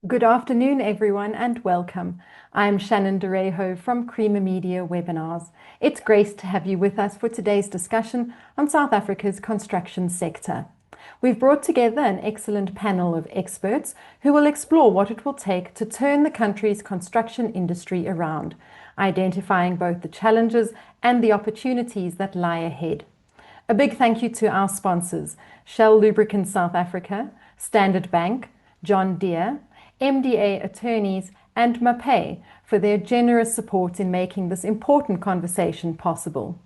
Good afternoon, everyone, and welcome. I'm Shannon Dereho from Creamer Media Webinars. It's great to have you with us for today's discussion on South Africa's construction sector. We've brought together an excellent panel of experts who will explore what it will take to turn the country's construction industry around, identifying both the challenges and the opportunities that lie ahead. A big thank you to our sponsors, Shell Lubricants South Africa, Standard Bank, John Deere, MDA Attorneys, and MAPE for their generous support in making this important conversation possible.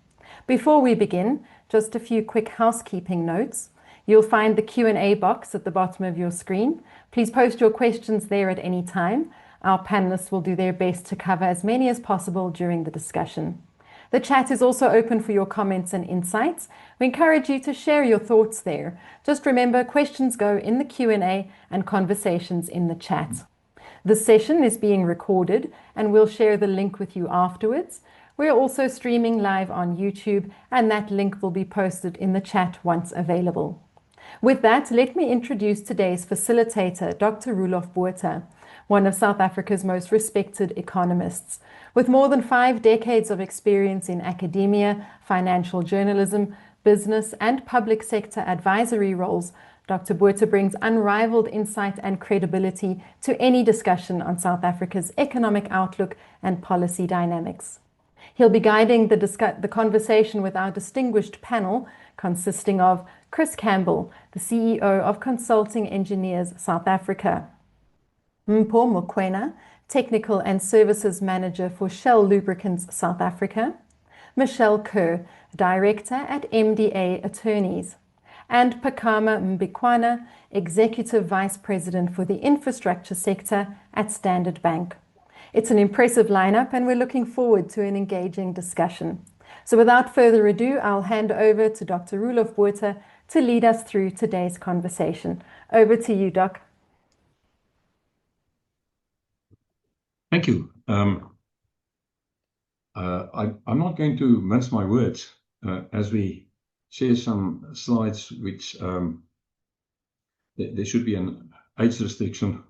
Before we begin, just a few quick housekeeping notes. You'll find the Q&A box at the bottom of your screen. Please post your questions there at any time. Our panelists will do their best to cover as many as possible during the discussion. The chat is also open for your comments and insights. We encourage you to share your thoughts there. Just remember, questions go in the Q&A and conversations in the chat. This session is being recorded and we'll share the link with you afterwards. We're also streaming live on YouTube and that link will be posted in the chat once available. With that, let me introduce today's facilitator, Dr. Roelof Botha, one of South Africa's most respected economists. With more than 5 decades of experience in academia, financial journalism, business, and public sector advisory roles, Dr. Botha brings unrivaled insight and credibility to any discussion on South Africa's economic outlook and policy dynamics. He'll be guiding the conversation with our distinguished panel, consisting of Chris Campbell, the CEO of Consulting Engineers South Africa, Mpho Mokoena, Technical and Services Manager for Shell Lubricants South Africa, Michelle Kerr, Director at MDA Attorneys, and Phakama Mbikwana, Executive Vice President for the Infrastructure Sector at Standard Bank. It's an impressive lineup and we're looking forward to an engaging discussion. So without further ado, I'll hand over to Dr. Roelof Botha to lead us through today's conversation. Over to you, Doc. Thank you. I'm not going to mince my words as we share some slides which there should be an age restriction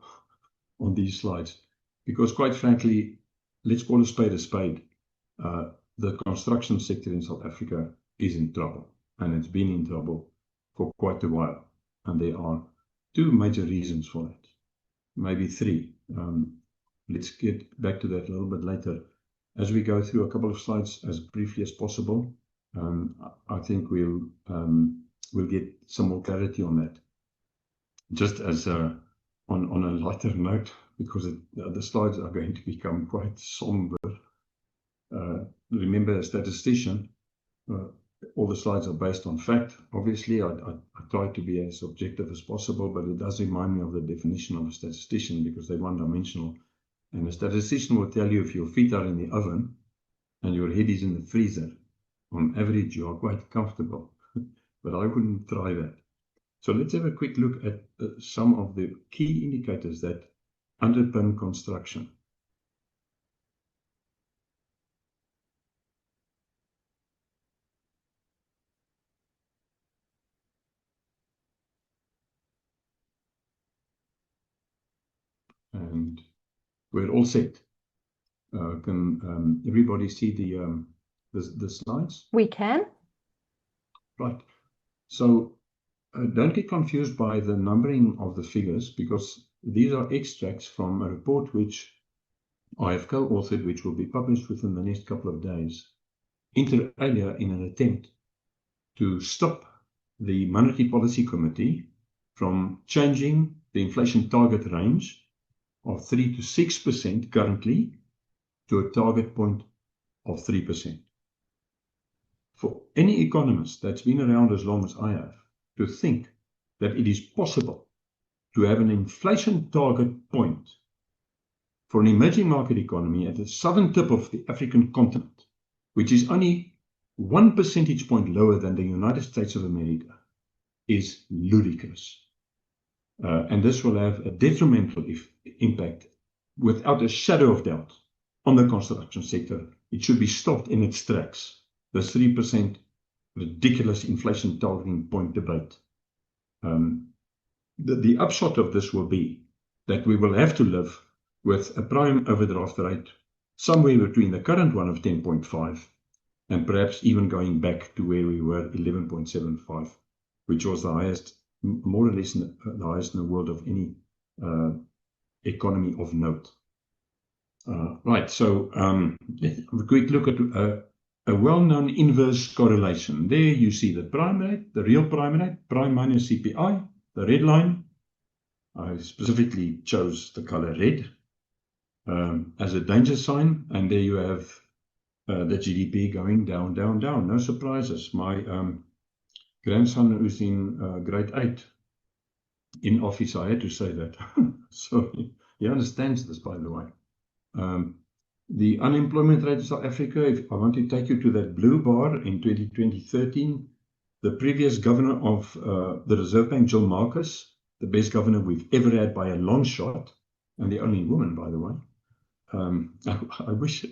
on these slides because quite frankly, let's call a spade a spade. The construction sector in South Africa is in trouble and it's been in trouble for quite a while. And there are 2 major reasons for it, maybe 3. Let's get back to that a little bit later. As we go through a couple of slides as briefly as possible, I think we'll get some more clarity on that. Just as on a lighter note, because the slides are going to become quite somber. Remember, a statistician, all the slides are based on fact. Obviously, I try to be as objective as possible, but it does remind me of the definition of a statistician because they're one-dimensional. And a statistician will tell you if your feet are in the oven and your head is in the freezer, on average you are quite comfortable, but I wouldn't try that. So let's have a quick look at some of the key indicators that underpin construction. And we're all set. Can everybody see the slides? We can. Right. So don't get confused by the numbering of the figures because these are extracts from a report which I have co-authored, which will be published within the next couple of days, inter alia in an attempt to stop the Monetary Policy Committee from changing the inflation target range of 3 to 6% currently to a target point of 3%. For any economist that's been around as long as I have to think that it is possible to have an inflation target point for an emerging market economy at the southern tip of the African continent, which is only 1 percentage point lower than the United States of America, is ludicrous. And this will have a detrimental impact without a shadow of doubt on the construction sector. It should be stopped in its tracks. The 3% ridiculous inflation targeting point debate. The upshot of this will be that we will have to live with a prime overdraft rate somewhere between the current one of 10.5 and perhaps even going back to where we were, 11.75, which was the highest, more or less the highest in the world of any economy of note. Right, so a quick look at a well-known inverse correlation. There you see the prime rate, the real prime rate, prime minus CPI, the red line. I specifically chose the color red as a danger sign, and there you have the GDP going down, down, down. No surprises. My grandson, who's in grade 8, in office, I had to say that. So he understands this, by the way. The unemployment rate in South Africa, if I want to take you to that blue bar in 2013, the previous governor of the Reserve Bank, Jill Marcus, the best governor we've ever had by a long shot, and the only woman, by the way. I wish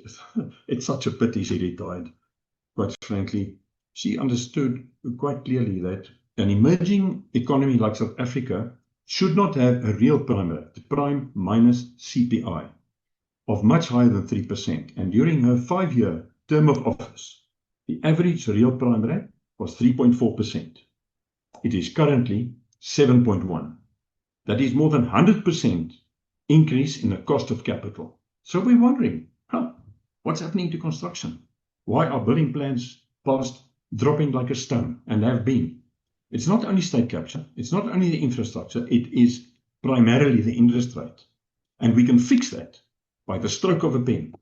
it's such a pity she retired. Quite frankly, she understood quite clearly that an emerging economy like South Africa should not have a real prime rate, prime minus CPI, of much higher than 3%. And during her 5-year term of office, the average real prime rate was 3.4%. It is currently 7.1%. That is more than 100% increase in the cost of capital. So we're wondering, what's happening to construction? Why are building plans passed dropping like a stone, and have been? It's not only state capture, it's not only the infrastructure, it is primarily the interest rate. And we can fix that by the stroke of a pen.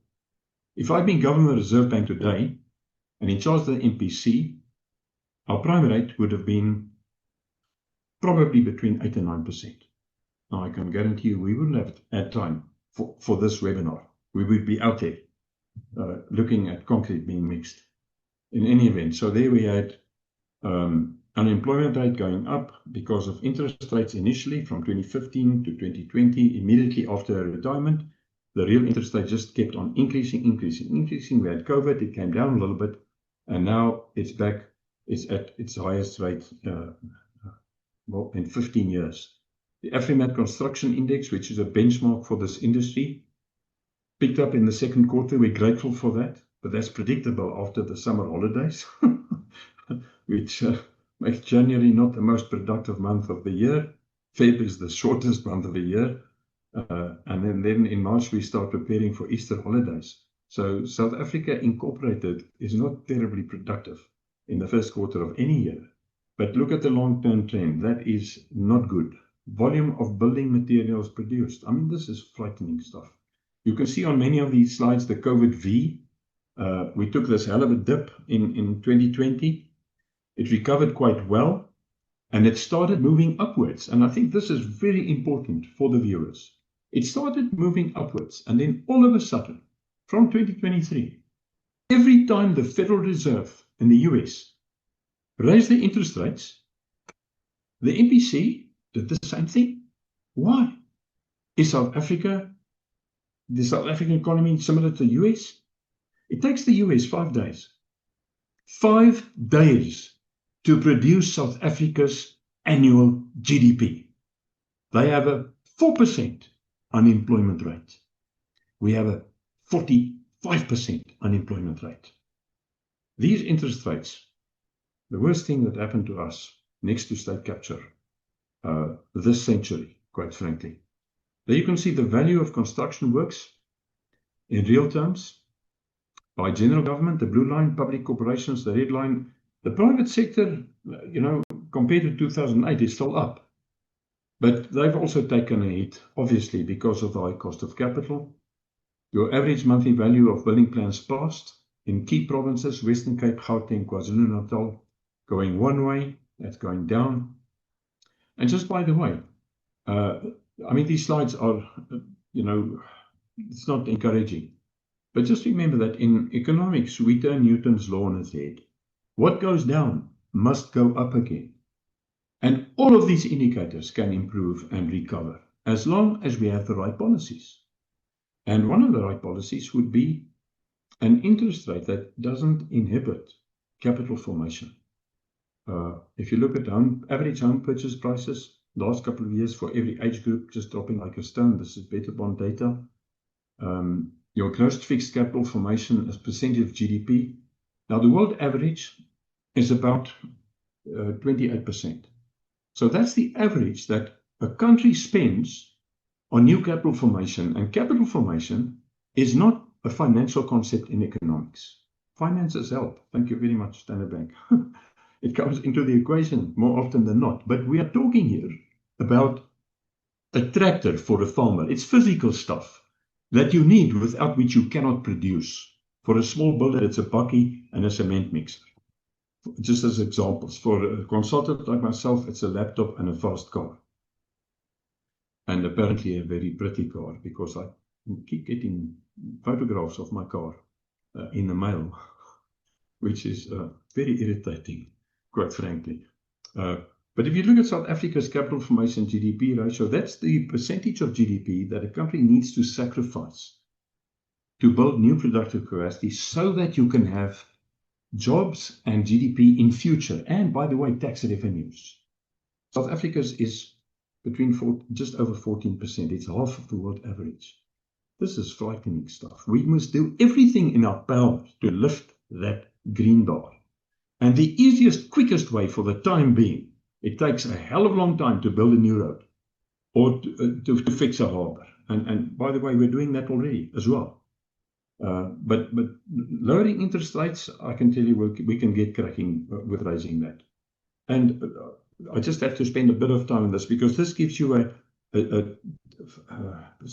If I'd been governor of the Reserve Bank today and in charge of the MPC, our prime rate would have been probably between 8 and 9%. Now, I can guarantee you we wouldn't have had time for this webinar. We would be out there looking at concrete being mixed. In any event, so there we had unemployment rate going up because of interest rates initially from 2015 to 2020, immediately after her retirement. The real interest rate just kept on increasing. We had COVID, it came down a little bit, and now it's back, it's at its highest rate in 15 years. The Afrimat Construction Index, which is a benchmark for this industry, picked up in the second quarter. We're grateful for that, but that's predictable after the summer holidays, which makes January not the most productive month of the year. Feb is the shortest month of the year. And then in March, we start preparing for Easter holidays. So South Africa Incorporated is not terribly productive in the first quarter of any year. But look at the long-term trend. That is not good. Volume of building materials produced. I mean, this is frightening stuff. You can see on many of these slides the COVID V. We took this hell of a dip in 2020. It recovered quite well, and it started moving upwards. And I think this is very important for the viewers. It started moving upwards, and then all of a sudden, from 2023, every time the Federal Reserve in the US raised the interest rates, the MPC did the same thing. Why? Is South Africa, the South African economy, similar to the US? It takes the US 5 days. 5 days to produce South Africa's annual GDP. They have a 4% unemployment rate. We have a 45% unemployment rate. These interest rates, the worst thing that happened to us next to state capture this century, quite frankly. There you can see the value of construction works in real terms by general government, the blue line, public corporations, the red line. The private sector, compared to 2008, is still up. But they've also taken a hit, obviously, because of the high cost of capital. Your average monthly value of building plans passed in key provinces, Western Cape, Gauteng, KwaZulu-Natal, going one way, that's going down. And just by the way, these slides are, it's not encouraging. But just remember that in economics, we turn Newton's law on its head. What goes down must go up again. And all of these indicators can improve and recover as long as we have the right policies. And one of the right policies would be an interest rate that doesn't inhibit capital formation. If you look at average home purchase prices, last couple of years for every age group, just dropping like a stone. This is better bond data. Your gross fixed capital formation as percentage of GDP. Now, the world average is about 28%. So that's the average that a country spends on new capital formation. And capital formation is not a financial concept in economics. Finances help. Thank you very much, Standard Bank. It comes into the equation more often than not. But we are talking here about a tractor for a farmer. It's physical stuff that you need without which you cannot produce. For a small builder, it's a bakkie and a cement mixer. Just as examples. For a consultant like myself, it's a laptop and a fast car. And apparently a very pretty car, because I keep getting photographs of my car in the mail, which is very irritating, quite frankly. But if you look at South Africa's capital formation GDP ratio, that's the percentage of GDP that a country needs to sacrifice to build new productive capacity so that you can have jobs and GDP in future. And by the way, tax revenues. South Africa's is between just over 14%. It's half of the world average. This is frightening stuff. We must do everything in our power to lift that green bar. And the easiest, quickest way for the time being, it takes a hell of a long time to build a new road or to fix a harbor. And by the way, we're doing that already as well. But lowering interest rates, I can tell you, we can get cracking with raising that. And I just have to spend a bit of time on this, because this gives you a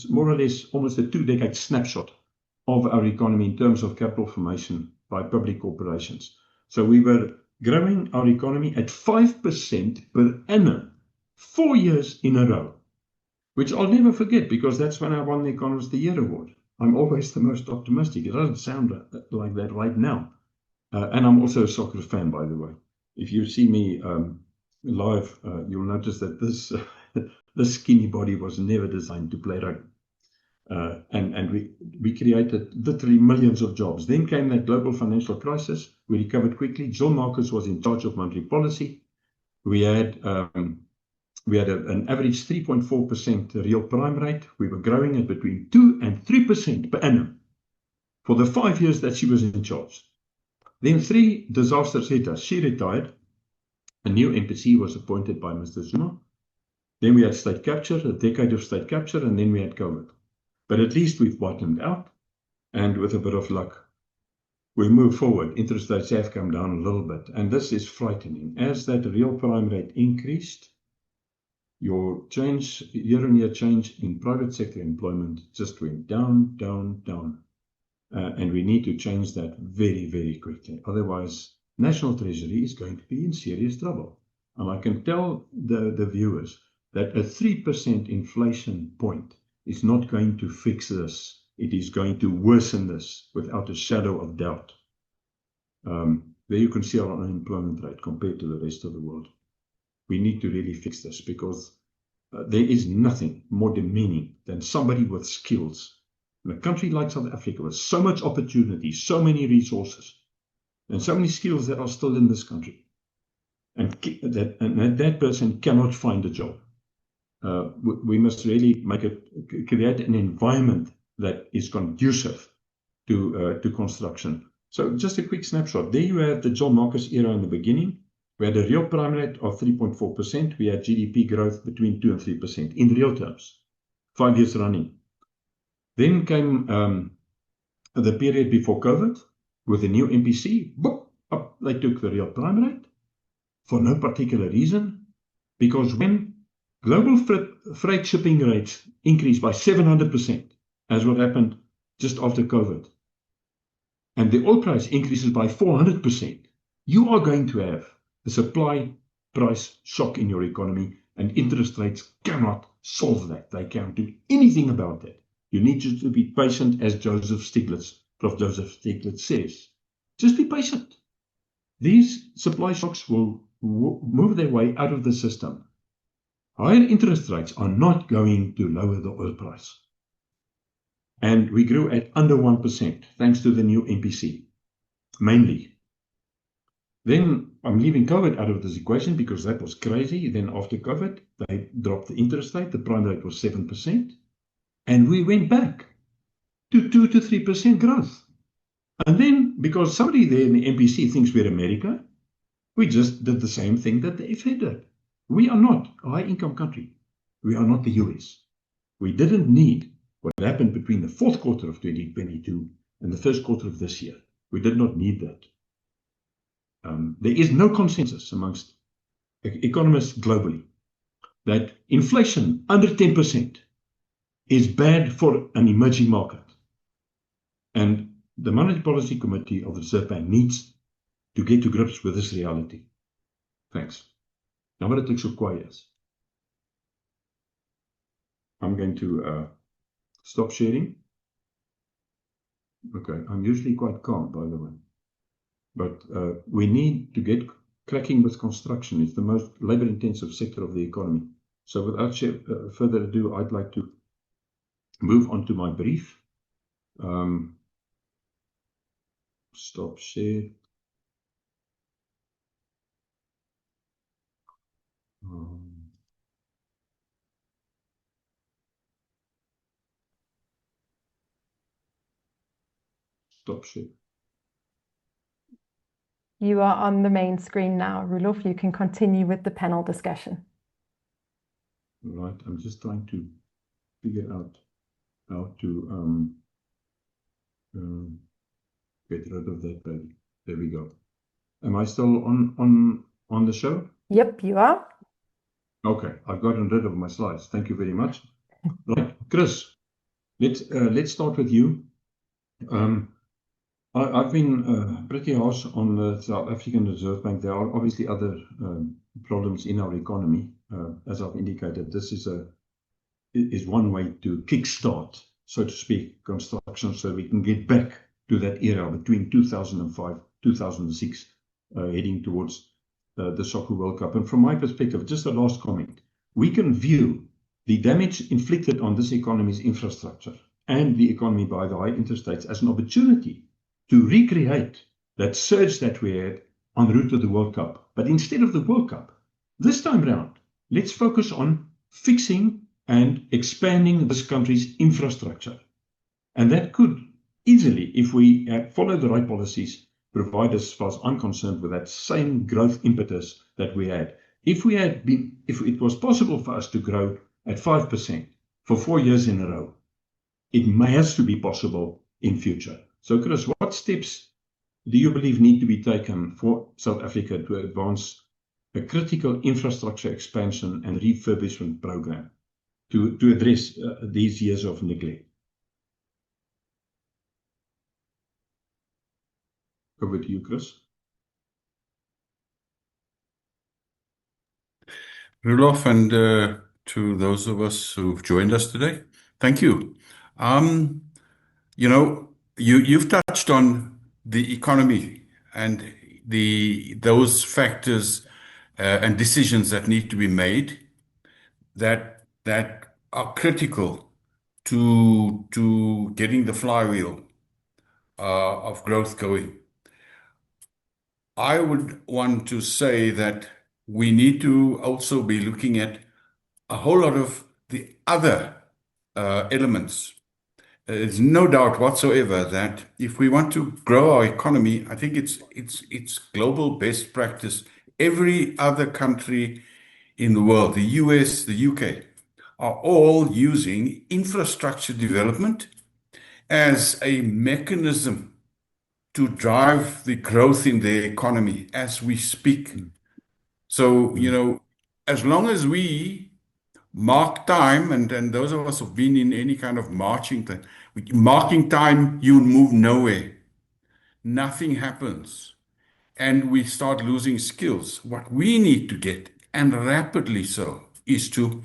more or less almost a 2-decade snapshot of our economy in terms of capital formation by public corporations. So we were growing our economy at 5% per annum, 4 years in a row, which I'll never forget, because that's when I won the Economist of the Year award. I'm always the most optimistic. It doesn't sound like that right now. And I'm also a soccer fan, by the way. If you see me live, you'll notice that this skinny body was never designed to play rugby. And we created literally millions of jobs. Then came that global financial crisis. We recovered quickly. Jill Marcus was in charge of monetary policy. We had an average 3.4% real prime rate. We were growing at between 2 and 3% per annum for the 5 years that she was in charge. Then 3 disasters hit us. She retired. A new MPC was appointed by Mr. Zuma. Then we had state capture, a decade of state capture, and then we had COVID. But at least we've bottomed out, and with a bit of luck, we move forward. Interest rates have come down a little bit, and this is frightening. As that real prime rate increased, your change, year-on-year change in private sector employment just went down, down, down. And we need to change that very, very quickly. Otherwise, National Treasury is going to be in serious trouble. And I can tell the viewers that a 3% inflation point is not going to fix this. It is going to worsen this without a shadow of doubt. There you can see our unemployment rate compared to the rest of the world. We need to really fix this, because there is nothing more demeaning than somebody with skills. In a country like South Africa, with so much opportunity, so many resources, and so many skills that are still in this country, and that person cannot find a job. We must really create an environment that is conducive to construction. So just a quick snapshot. There you have the John Marcus era in the beginning. We had a real prime rate of 3.4%. We had GDP growth between 2 and 3% in real terms, 5 years running. Then came the period before COVID with the new MPC. Boop, up they took the real prime rate for no particular reason, because when global freight shipping rates increased by 700%, as what happened just after COVID, and the oil price increases by 400%, you are going to have a supply price shock in your economy, and interest rates cannot solve that. They can't do anything about that. You need to be patient, as Prof. Joseph Stiglitz says. Just be patient. These supply shocks will move their way out of the system. Higher interest rates are not going to lower the oil price. And we grew at under 1% thanks to the new MPC, mainly. Then I'm leaving COVID out of this equation because that was crazy. Then after COVID, they dropped the interest rate. The prime rate was 7%. And we went back to 2 to 3% growth. And then, because somebody there in the MPC thinks we're America, we just did the same thing that the FA did. We are not a high-income country. We are not the US. We didn't need what happened between the fourth quarter of 2022 and the first quarter of this year. We did not need that. There is no consensus amongst economists globally that inflation under 10% is bad for an emerging market. And the Monetary Policy Committee of the Reserve Bank needs to get to grips with this reality. Thanks. Nou wat ek so kwaai is. I'm going to stop sharing. Okay, I'm usually quite calm, by the way. But we need to get cracking with construction. It's the most labor-intensive sector of the economy. So without further ado, I'd like to move on to my brief. Stop share. Stop share. You are on the main screen now, Roelof. You can continue with the panel discussion. Right, I'm just trying to figure out how to get rid of that baby. There we go. Am I still on the show? Yep, you are. Okay, I've gotten rid of my slides. Thank you very much. Right, Chris, let's start with you. I've been pretty harsh on the South African Reserve Bank. There are obviously other problems in our economy. As I've indicated, this is one way to kickstart, so to speak, construction, so we can get back to that era between 2005, 2006, heading towards the Soccer World Cup. And from my perspective, just a last comment, we can view the damage inflicted on this economy's infrastructure and the economy by the high interest rates as an opportunity to recreate that surge that we had en route to the World Cup. But instead of the World Cup, this time round, let's focus on fixing and expanding this country's infrastructure. And that could easily, if we follow the right policies, provide us, as far as I'm concerned, with that same growth impetus that we had. If it was possible for us to grow at 5% for 4 years in a row, it has to be possible in future. So, Chris, what steps do you believe need to be taken for South Africa to advance a critical infrastructure expansion and refurbishment program to address these years of neglect? Over to you, Chris. Roelof, and to those of us who've joined us today, thank you. You know, you've touched on the economy and those factors and decisions that need to be made that are critical to getting the flywheel of growth going. I would want to say that we need to also be looking at a whole lot of the other elements. There's no doubt whatsoever that if we want to grow our economy, I think it's global best practice. Every other country in the world, the US, the UK, are all using infrastructure development as a mechanism to drive the growth in their economy as we speak. So, you know, as long as we mark time, and those of us who've been in any kind of marking time, you move nowhere. Nothing happens. And we start losing skills. What we need to get, and rapidly so, is to,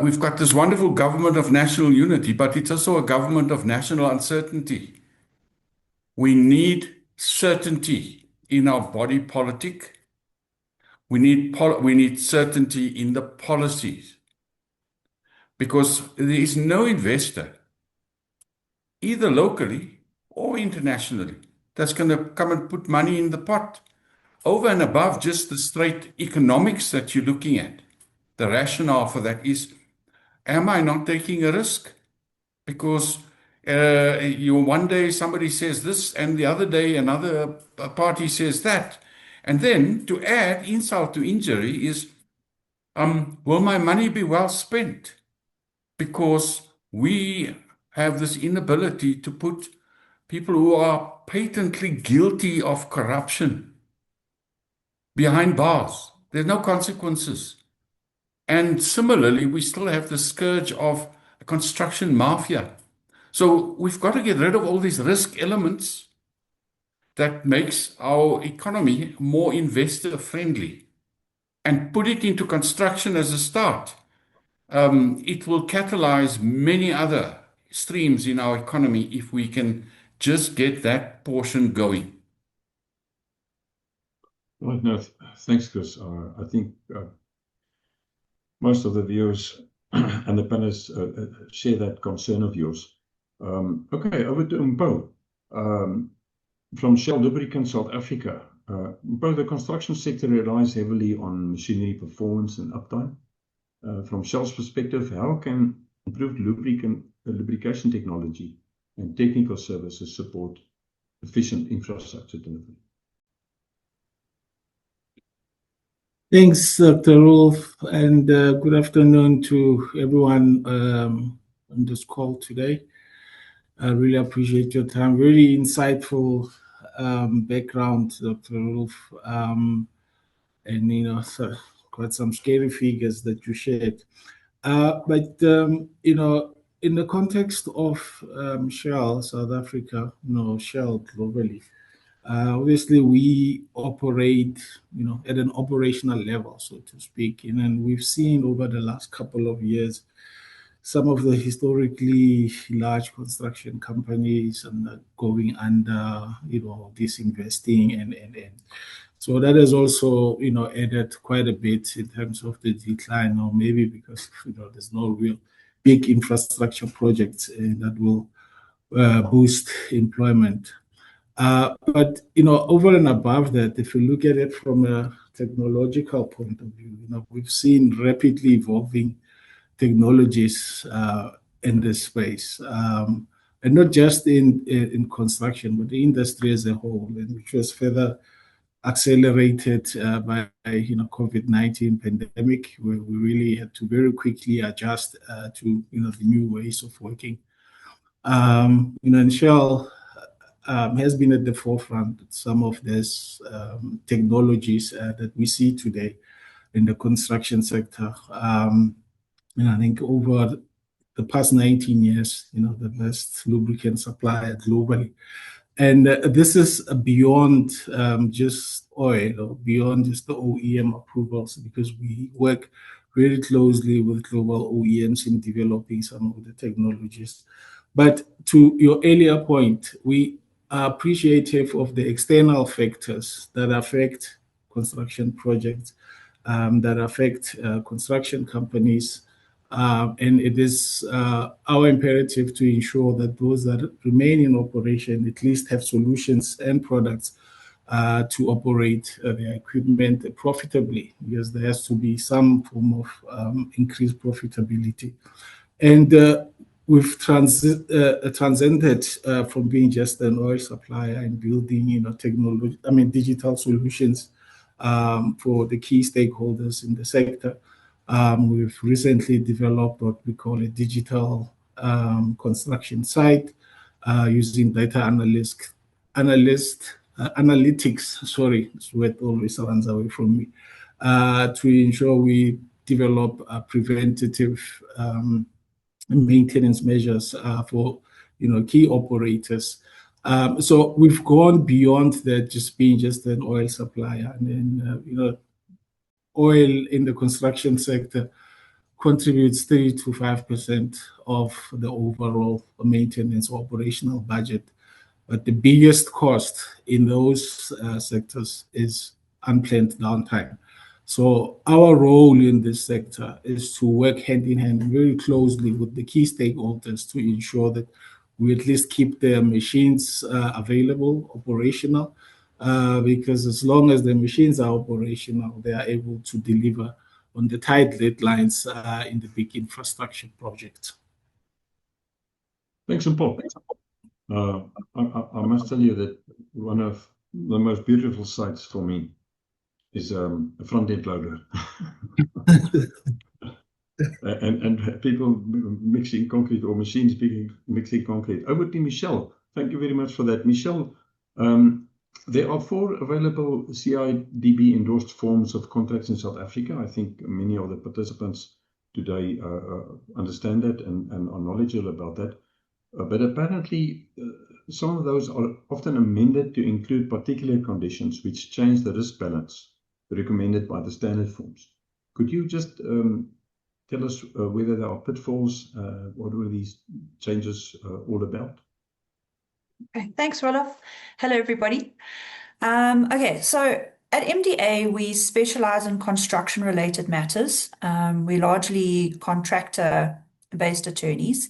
we've got this wonderful government of national unity, but it's also a government of national uncertainty. We need certainty in our body politic. We need certainty in the policies, because there is no investor, either locally or internationally, that's going to come and put money in the pot over and above just the straight economics that you're looking at, the rationale for that is, am I not taking a risk? Because one day somebody says this, and the other day another party says that. And then to add insult to injury is, will my money be well spent? Because we have this inability to put people who are patently guilty of corruption behind bars. There's no consequences. And similarly, we still have the scourge of a construction mafia. So we've got to get rid of all these risk elements that makes our economy more investor friendly and put it into construction as a start. It will catalyze many other streams in our economy if we can just get that portion going. Right, no, thanks, Chris. I think most of the viewers and the panelists share that concern of yours. Okay, over to Mpo from Shell Lubricants South Africa. Mpo, the construction sector relies heavily on machinery performance and uptime. From Shell's perspective, how can improved lubrication technology and technical services support efficient infrastructure delivery? Thanks, Dr. Roelof, and good afternoon to everyone on this call today. I really appreciate your time. Very insightful background, Dr. Roelof, and so quite some scary figures that you shared. But in the context of Shell South Africa, Shell globally. Obviously, we operate, at an operational level, so to speak, and we've seen over the last couple of years some of the historically large construction companies going under, disinvesting, and so that has also, added quite a bit in terms of the decline, or maybe because there's no real big infrastructure projects that will boost employment. But over and above that, if you look at it from a technological point of view, we've seen rapidly evolving technologies in this space, and not just in construction, but the industry as a whole, and which was further accelerated by COVID-19 pandemic, where we really had to very quickly adjust to the new ways of working. And Shell has been at the forefront of some of these technologies that we see today in the construction sector. And I think over the past 19 years, the best lubricant supplier globally. And this is beyond just oil, or beyond just the OEM approvals, because we work very closely with global OEMs in developing some of the technologies. But to your earlier point, we are appreciative of the external factors that affect construction projects, that affect construction companies. And it is our imperative to ensure that those that remain in operation at least have solutions and products to operate their equipment profitably, because there has to be some form of increased profitability. And we've transcended from being just an oil supplier and building, technology, digital solutions for the key stakeholders in the sector. We've recently developed what we call a digital construction site using data analytics. Sorry, this word always runs away from me. To ensure we develop preventative maintenance measures for key operators. So we've gone beyond that, just being just an oil supplier, and then oil in the construction sector contributes 3 to 5% of the overall maintenance operational budget. But the biggest cost in those sectors is unplanned downtime. So our role in this sector is to work hand in hand very closely with the key stakeholders to ensure that we at least keep their machines available, operational, because as long as the machines are operational, they are able to deliver on the tight deadlines in the big infrastructure projects. Thanks, Paul. I must tell you that one of the most beautiful sights for me is a front-end loader. and people mixing concrete, or machines mixing concrete. Over to Michelle. Thank you very much for that. Michelle, there are 4 available CIDB endorsed forms of contracts in South Africa. I think many of the participants today understand that and are knowledgeable about that. But apparently, some of those are often amended to include particular conditions which change the risk balance recommended by the standard forms. Could you just tell us whether there are pitfalls? What were these changes all about? Okay, thanks, Roelof. Hello, everybody. Okay, so at MDA, we specialize in construction-related matters. We're largely contractor-based attorneys,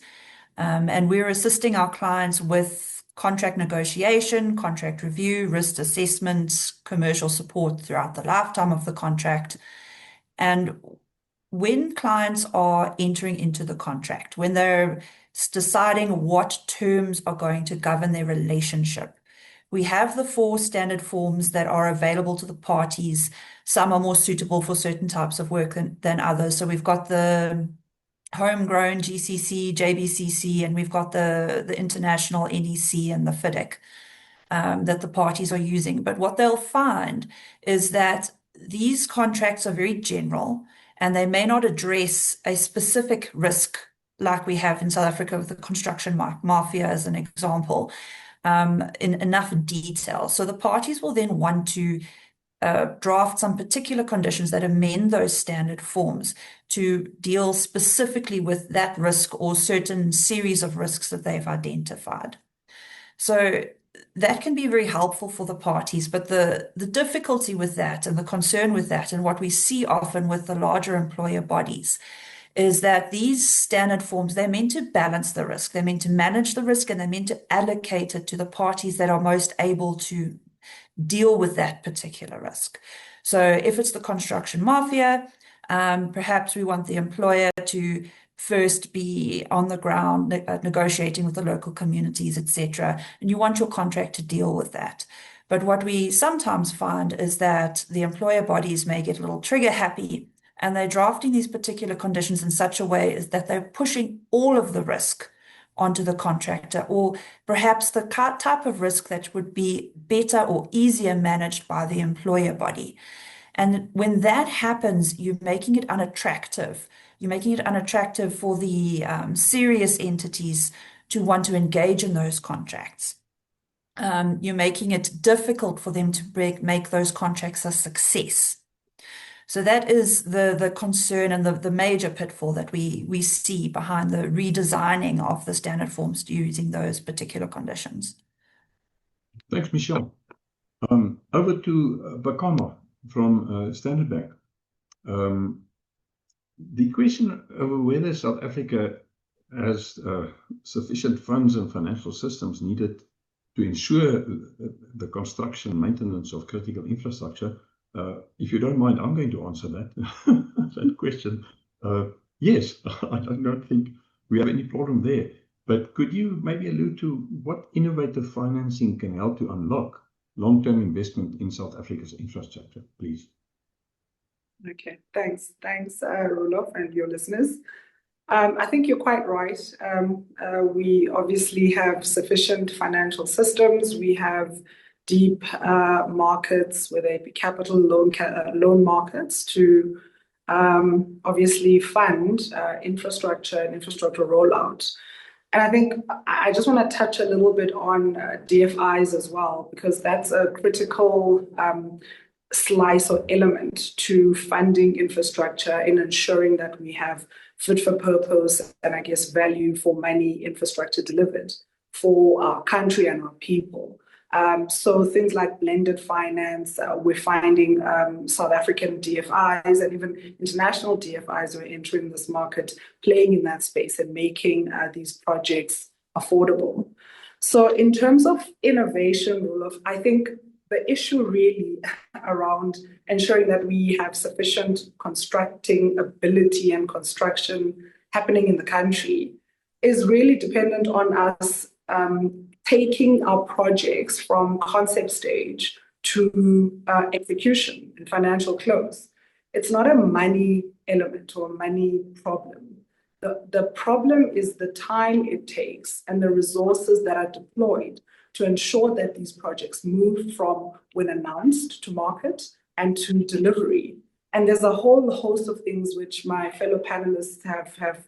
and we're assisting our clients with contract negotiation, contract review, risk assessments, commercial support throughout the lifetime of the contract. And when clients are entering into the contract, when they're deciding what terms are going to govern their relationship, we have the 4 standard forms that are available to the parties. Some are more suitable for certain types of work than others. So we've got the homegrown GCC, JBCC, and we've got the international NEC and the FIDIC that the parties are using. But what they'll find is that these contracts are very general, and they may not address a specific risk like we have in South Africa with the construction mafia as an example, in enough detail. So the parties will then want to draft some particular conditions that amend those standard forms to deal specifically with that risk or certain series of risks that they've identified. So that can be very helpful for the parties, but the difficulty with that and the concern with that, and what we see often with the larger employer bodies, is that these standard forms, they're meant to balance the risk, they're meant to manage the risk, and they're meant to allocate it to the parties that are most able to deal with that particular risk. So if it's the construction mafia, perhaps we want the employer to first be on the ground negotiating with the local communities, etc. And you want your contract to deal with that. But what we sometimes find is that the employer bodies may get a little trigger happy, and they're drafting these particular conditions in such a way is that they're pushing all of the risk onto the contractor, or perhaps the type of risk that would be better or easier managed by the employer body. And when that happens, you're making it unattractive. You're making it unattractive for the serious entities to want to engage in those contracts. You're making it difficult for them to make those contracts a success. So that is the concern and the major pitfall that we see behind the redesigning of the standard forms using those particular conditions. Thanks, Michelle. Over to Bakama from Standard Bank. The question over whether South Africa has sufficient funds and financial systems needed to ensure the construction and maintenance of critical infrastructure. If you don't mind, I'm going to answer that question. Yes, I don't think we have any problem there. But could you maybe allude to what innovative financing can help to unlock long-term investment in South Africa's infrastructure, please? Okay, thanks, Roelof and your listeners. I think you're quite right. We obviously have sufficient financial systems. We have deep markets, whether it be capital loan markets, to obviously fund infrastructure and infrastructure rollout. And I think I just want to touch a little bit on DFIs as well, because that's a critical slice or element to funding infrastructure in ensuring that we have fit for purpose and, I guess, value for money infrastructure delivered for our country and our people. So things like blended finance, we're finding South African DFIs and even international DFIs are entering this market, playing in that space and making these projects affordable. So in terms of innovation, Roelof, I think the issue really around ensuring that we have sufficient constructing ability and construction happening in the country is really dependent on us taking our projects from concept stage to execution and financial close. It's not a money element or a money problem. The problem is the time it takes and the resources that are deployed to ensure that these projects move from when announced to market and to delivery. And there's a whole host of things which my fellow panelists have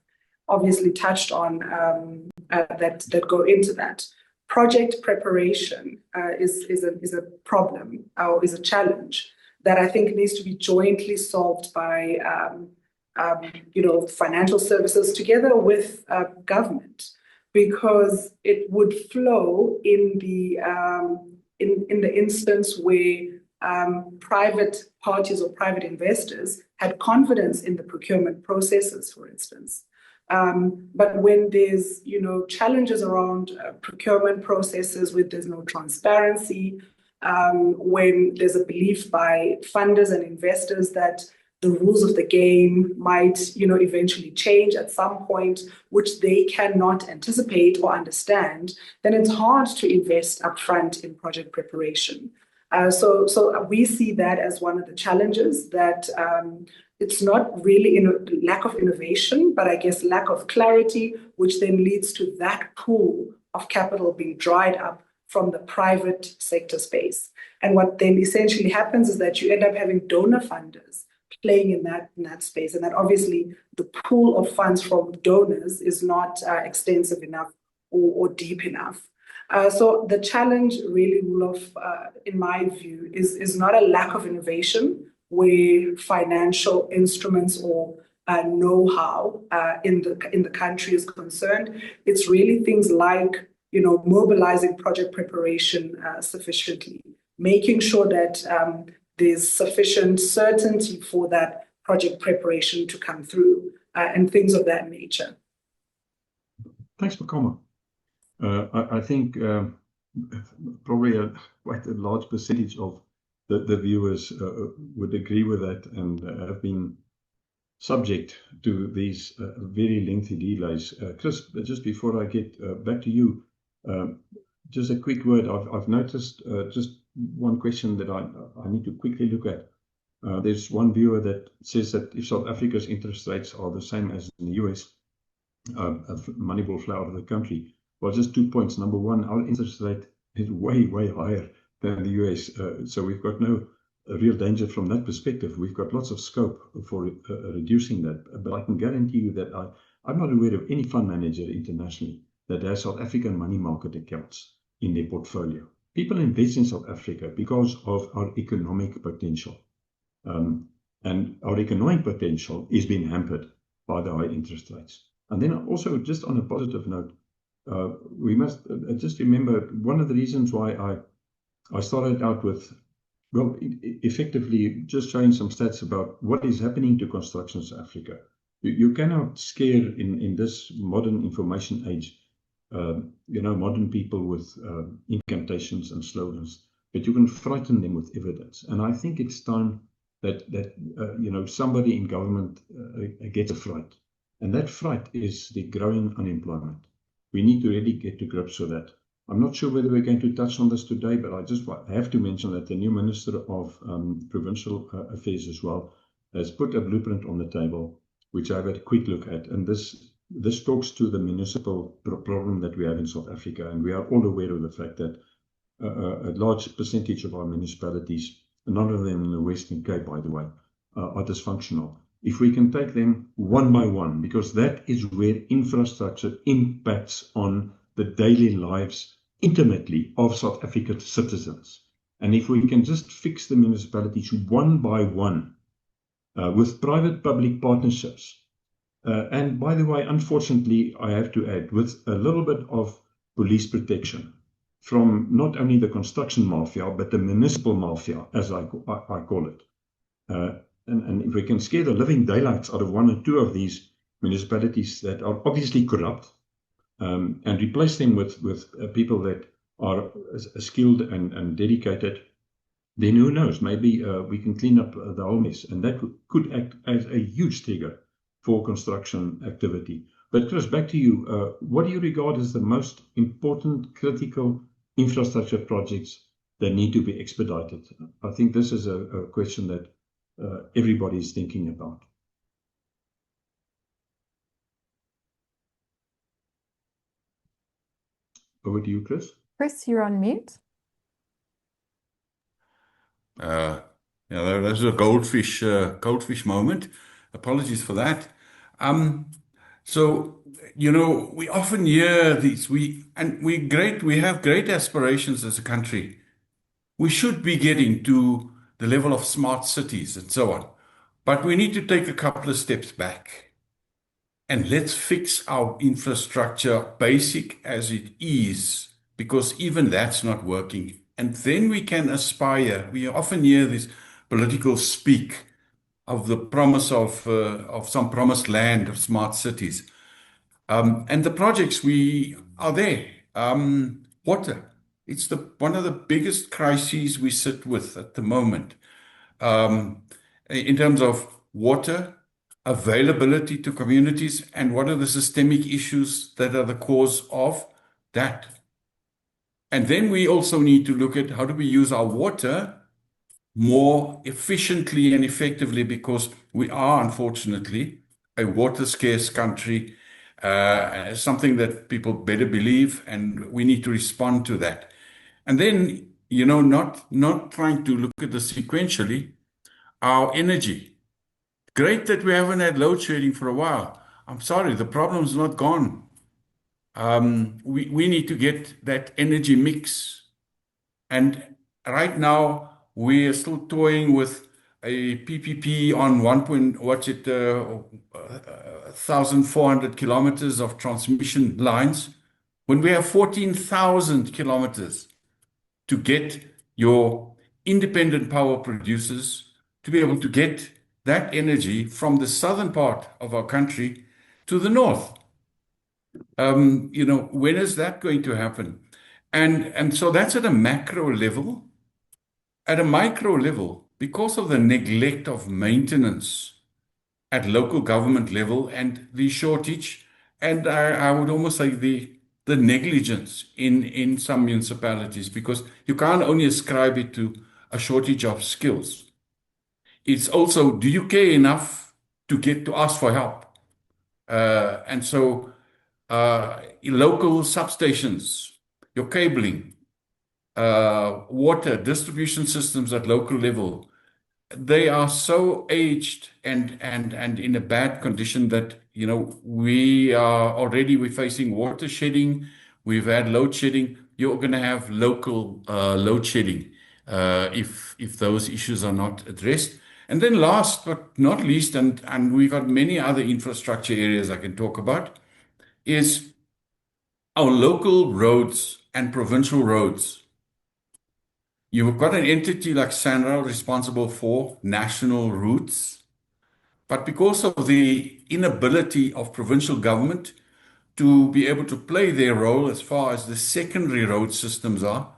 obviously touched on that go into that. Project preparation is a problem or is a challenge that I think needs to be jointly solved by financial services together with government, because it would flow in the instance where private parties or private investors had confidence in the procurement processes, for instance. But when there's challenges around procurement processes, where there's no transparency, when there's a belief by funders and investors that the rules of the game might eventually change at some point, which they cannot anticipate or understand, then it's hard to invest upfront in project preparation. So we see that as one of the challenges, that it's not really lack of innovation, but I guess lack of clarity, which then leads to that pool of capital being dried up from the private sector space. And what then essentially happens is that you end up having donor funders playing in that space, and that obviously the pool of funds from donors is not extensive enough or deep enough. So the challenge really, Roelof, in my view, is not a lack of innovation where financial instruments or know-how in the country is concerned. It's really things like mobilizing project preparation sufficiently, making sure that there's sufficient certainty for that project preparation to come through, and things of that nature. Thanks for comment. I think probably quite a large percentage of the viewers would agree with that and have been subject to these very lengthy delays. Chris, just before I get back to you, just a quick word. I've noticed just one question that I need to quickly look at. There's one viewer that says that if South Africa's interest rates are the same as in the US, money will flow out of the country. Well, just 2 points. Number one, our interest rate is way, way higher than the US. So we've got no real danger from that perspective. We've got lots of scope for reducing that. But I can guarantee you that I'm not aware of any fund manager internationally that has South African money market accounts in their portfolio. People invest in South Africa because of our economic potential. And our economic potential is being hampered by the high interest rates. And then also, just on a positive note, we must just remember one of the reasons why I started out with, well, effectively just showing some stats about what is happening to construction in South Africa. You cannot scare in this modern information age, modern people with incantations and slogans, but you can frighten them with evidence. And I think it's time that somebody in government gets a fright. And that fright is the growing unemployment. We need to really get to grips with that. I'm not sure whether we're going to touch on this today, but I just have to mention that the new Minister of Provincial Affairs as well has put a blueprint on the table, which I've had a quick look at. And this talks to the municipal problem that we have in South Africa. And we are all aware of the fact that a large percentage of our municipalities, none of them in the Western Cape, by the way, are dysfunctional. If we can take them one by one, because that is where infrastructure impacts on the daily lives intimately of South African citizens. And if we can just fix the municipalities one by one with private-public partnerships, and by the way, unfortunately, I have to add, with a little bit of police protection from not only the construction mafia, but the municipal mafia, as I call it. And if we can scare the living daylights out of one or two of these municipalities that are obviously corrupt, and replace them with people that are skilled and dedicated, then who knows, maybe we can clean up the whole mess, and that could act as a huge trigger for construction activity. But Chris, back to you. What do you regard as the most important critical infrastructure projects that need to be expedited? I think this is a question that everybody is thinking about. Over to you, Chris. Chris, you're on mute. Yeah, there's a goldfish moment. Apologies for that. So, we often hear these, we have great aspirations as a country. We should be getting to the level of smart cities and so on. But we need to take a couple of steps back. And let's fix our infrastructure, basic as it is, because even that's not working. And then we can aspire. We often hear this political speak of the promise of some promised land of smart cities. And the projects we are there. Water. It's one of the biggest crises we sit with at the moment. In terms of water, availability to communities, and what are the systemic issues that are the cause of that. And then we also need to look at how do we use our water more efficiently and effectively, because we are, unfortunately, a water scarce country, something that people better believe, and we need to respond to that. And then, not trying to look at this sequentially, our energy. Great that we haven't had load shedding for a while. I'm sorry, the problem's not gone. We need to get that energy mix. And right now, we are still toying with a PPP on 1,400 kilometers of transmission lines, when we have 14,000 kilometers to get your independent power producers to be able to get that energy from the southern part of our country to the north. When is that going to happen? And so that's at a macro level. At a micro level, because of the neglect of maintenance at local government level and the shortage, and I would almost say the negligence in some municipalities, because you can't only ascribe it to a shortage of skills. It's also, do you care enough to get to ask for help? And so local substations, your cabling, water distribution systems at local level, they are so aged and in a bad condition that we're facing water shedding. We've had load shedding. You're going to have local load shedding if those issues are not addressed. And then last but not least, and we've got many other infrastructure areas I can talk about, is our local roads and provincial roads. You've got an entity like SANRAL responsible for national routes, but because of the inability of provincial government to be able to play their role as far as the secondary road systems are,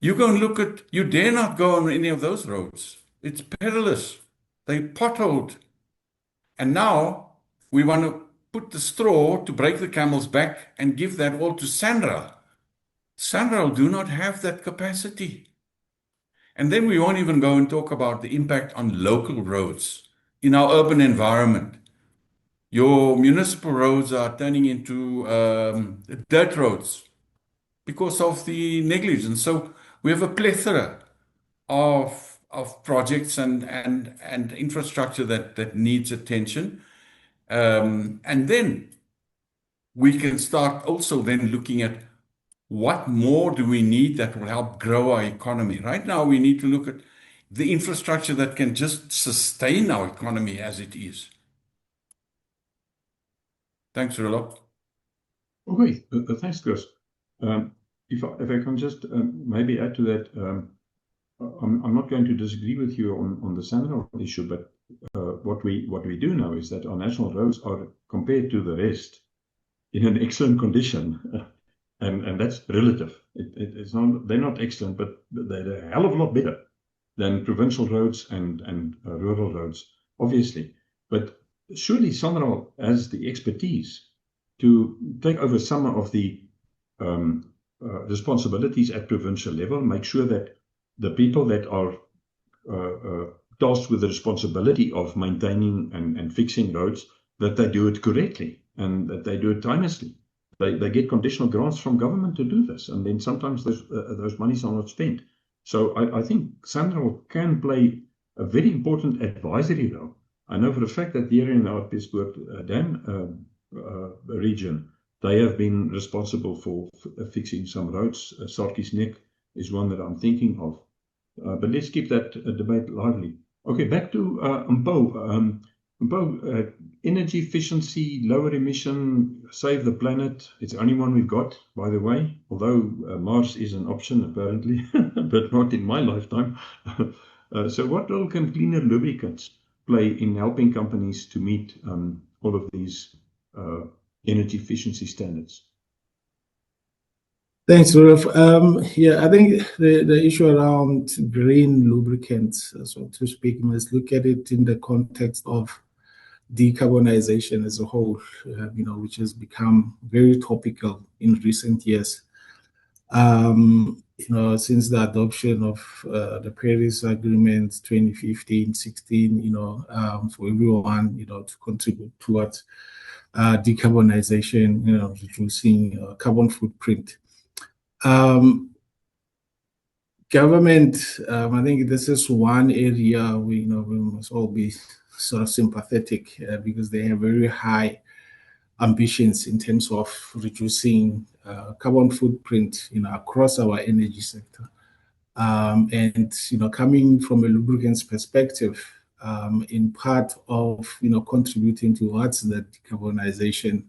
you dare not go on any of those roads. It's perilous. They're potholed. And now we want to put the straw to break the camel's back and give that all to SANRAL. SANRAL do not have that capacity. And then we won't even go and talk about the impact on local roads in our urban environment. Your municipal roads are turning into dirt roads because of the negligence. So we have a plethora of projects and infrastructure that needs attention. And then we can start also then looking at what more do we need that will help grow our economy. Right now, we need to look at the infrastructure that can just sustain our economy as it is. Thanks, Roelof. Okay, thanks, Chris. If I can just maybe add to that, I'm not going to disagree with you on the SANRAL issue, but what we do know is that our national roads are, compared to the rest, in an excellent condition, and that's relative. It's not, they're not excellent, but they're a hell of a lot better than provincial roads and rural roads, obviously. But surely SANRAL has the expertise to take over some of the responsibilities at provincial level, make sure that the people that are tasked with the responsibility of maintaining and fixing roads, that they do it correctly and that they do it timelessly. They get conditional grants from government to do this, and then sometimes those monies are not spent. So I think SANRAL can play a very important advisory role. I know for a fact that here in our Pittsburgh Dam region, they have been responsible for fixing some roads. Sarkie's Neck is one that I'm thinking of. But let's keep that debate lively. Okay, back to Mpo. Mpo, energy efficiency, lower emission, save the planet. It's the only one we've got, by the way, although Mars is an option apparently, but not in my lifetime. So what role can cleaner lubricants play in helping companies to meet all of these energy efficiency standards? Thanks, Roelof. Yeah, I think the issue around green lubricants, so to speak, you must look at it in the context of decarbonization as a whole, which has become very topical in recent years. Since the adoption of the Paris Agreement 2015-16, for everyone, to contribute towards decarbonization, reducing carbon footprint. Government, I think this is one area we must all be sort of sympathetic because they have very high ambitions in terms of reducing carbon footprint, across our energy sector. And coming from a lubricants perspective, in part of contributing towards the decarbonization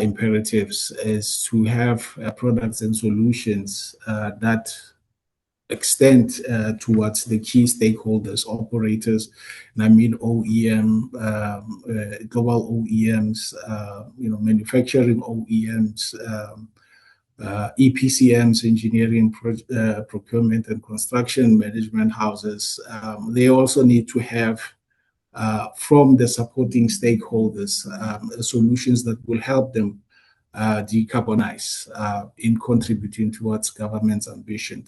imperatives is to have products and solutions that extend towards the key stakeholders, operators, and I mean OEM, global OEMs, manufacturing OEMs, EPCMs, engineering, procurement, and construction management houses. They also need to have from the supporting stakeholders solutions that will help them decarbonize in contributing towards government's ambition.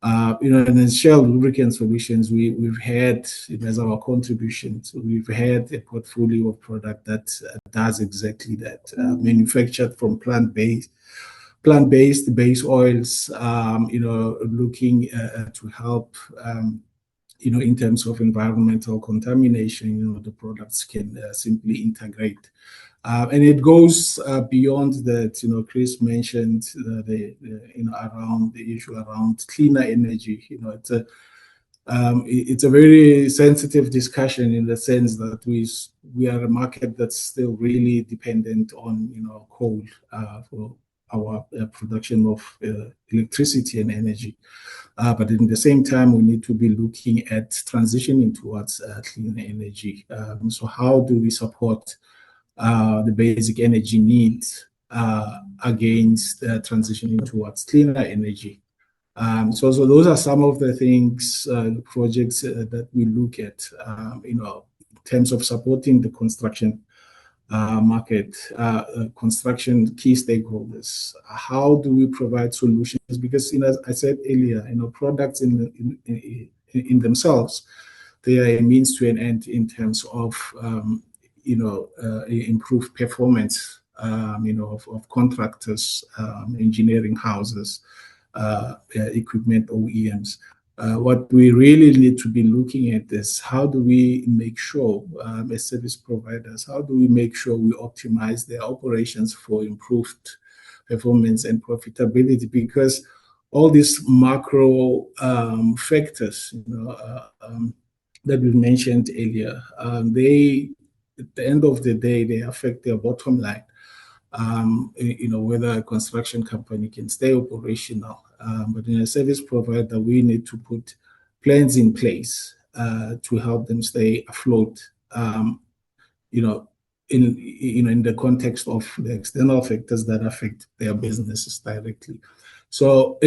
And in Shell Lubricant Solutions, we've had, as our contribution, so we've had a portfolio of product that does exactly that, manufactured from plant-based base oils, looking to help, in terms of environmental contamination, the products can simply integrate. And it goes beyond that. Chris mentioned around the issue around cleaner energy. It's a very sensitive discussion in the sense that we are a market that's still really dependent on coal for our production of electricity and energy. But at the same time, we need to be looking at transitioning towards clean energy. So how do we support the basic energy needs against transitioning towards cleaner energy? So those are some of the things, projects that we look at, in terms of supporting the construction market, construction key stakeholders. How do we provide solutions? Because, as I said earlier, products in themselves, they are a means to an end in terms of improved performance, of contractors, engineering houses, equipment OEMs. What we really need to be looking at is how do we make sure, as service providers, how do we make sure we optimize their operations for improved performance and profitability? Because all these macro factors, that we mentioned earlier, they, at the end of the day, they affect their bottom line. Whether a construction company can stay operational. But in a service provider, we need to put plans in place to help them stay afloat, in the context of the external factors that affect their businesses directly. So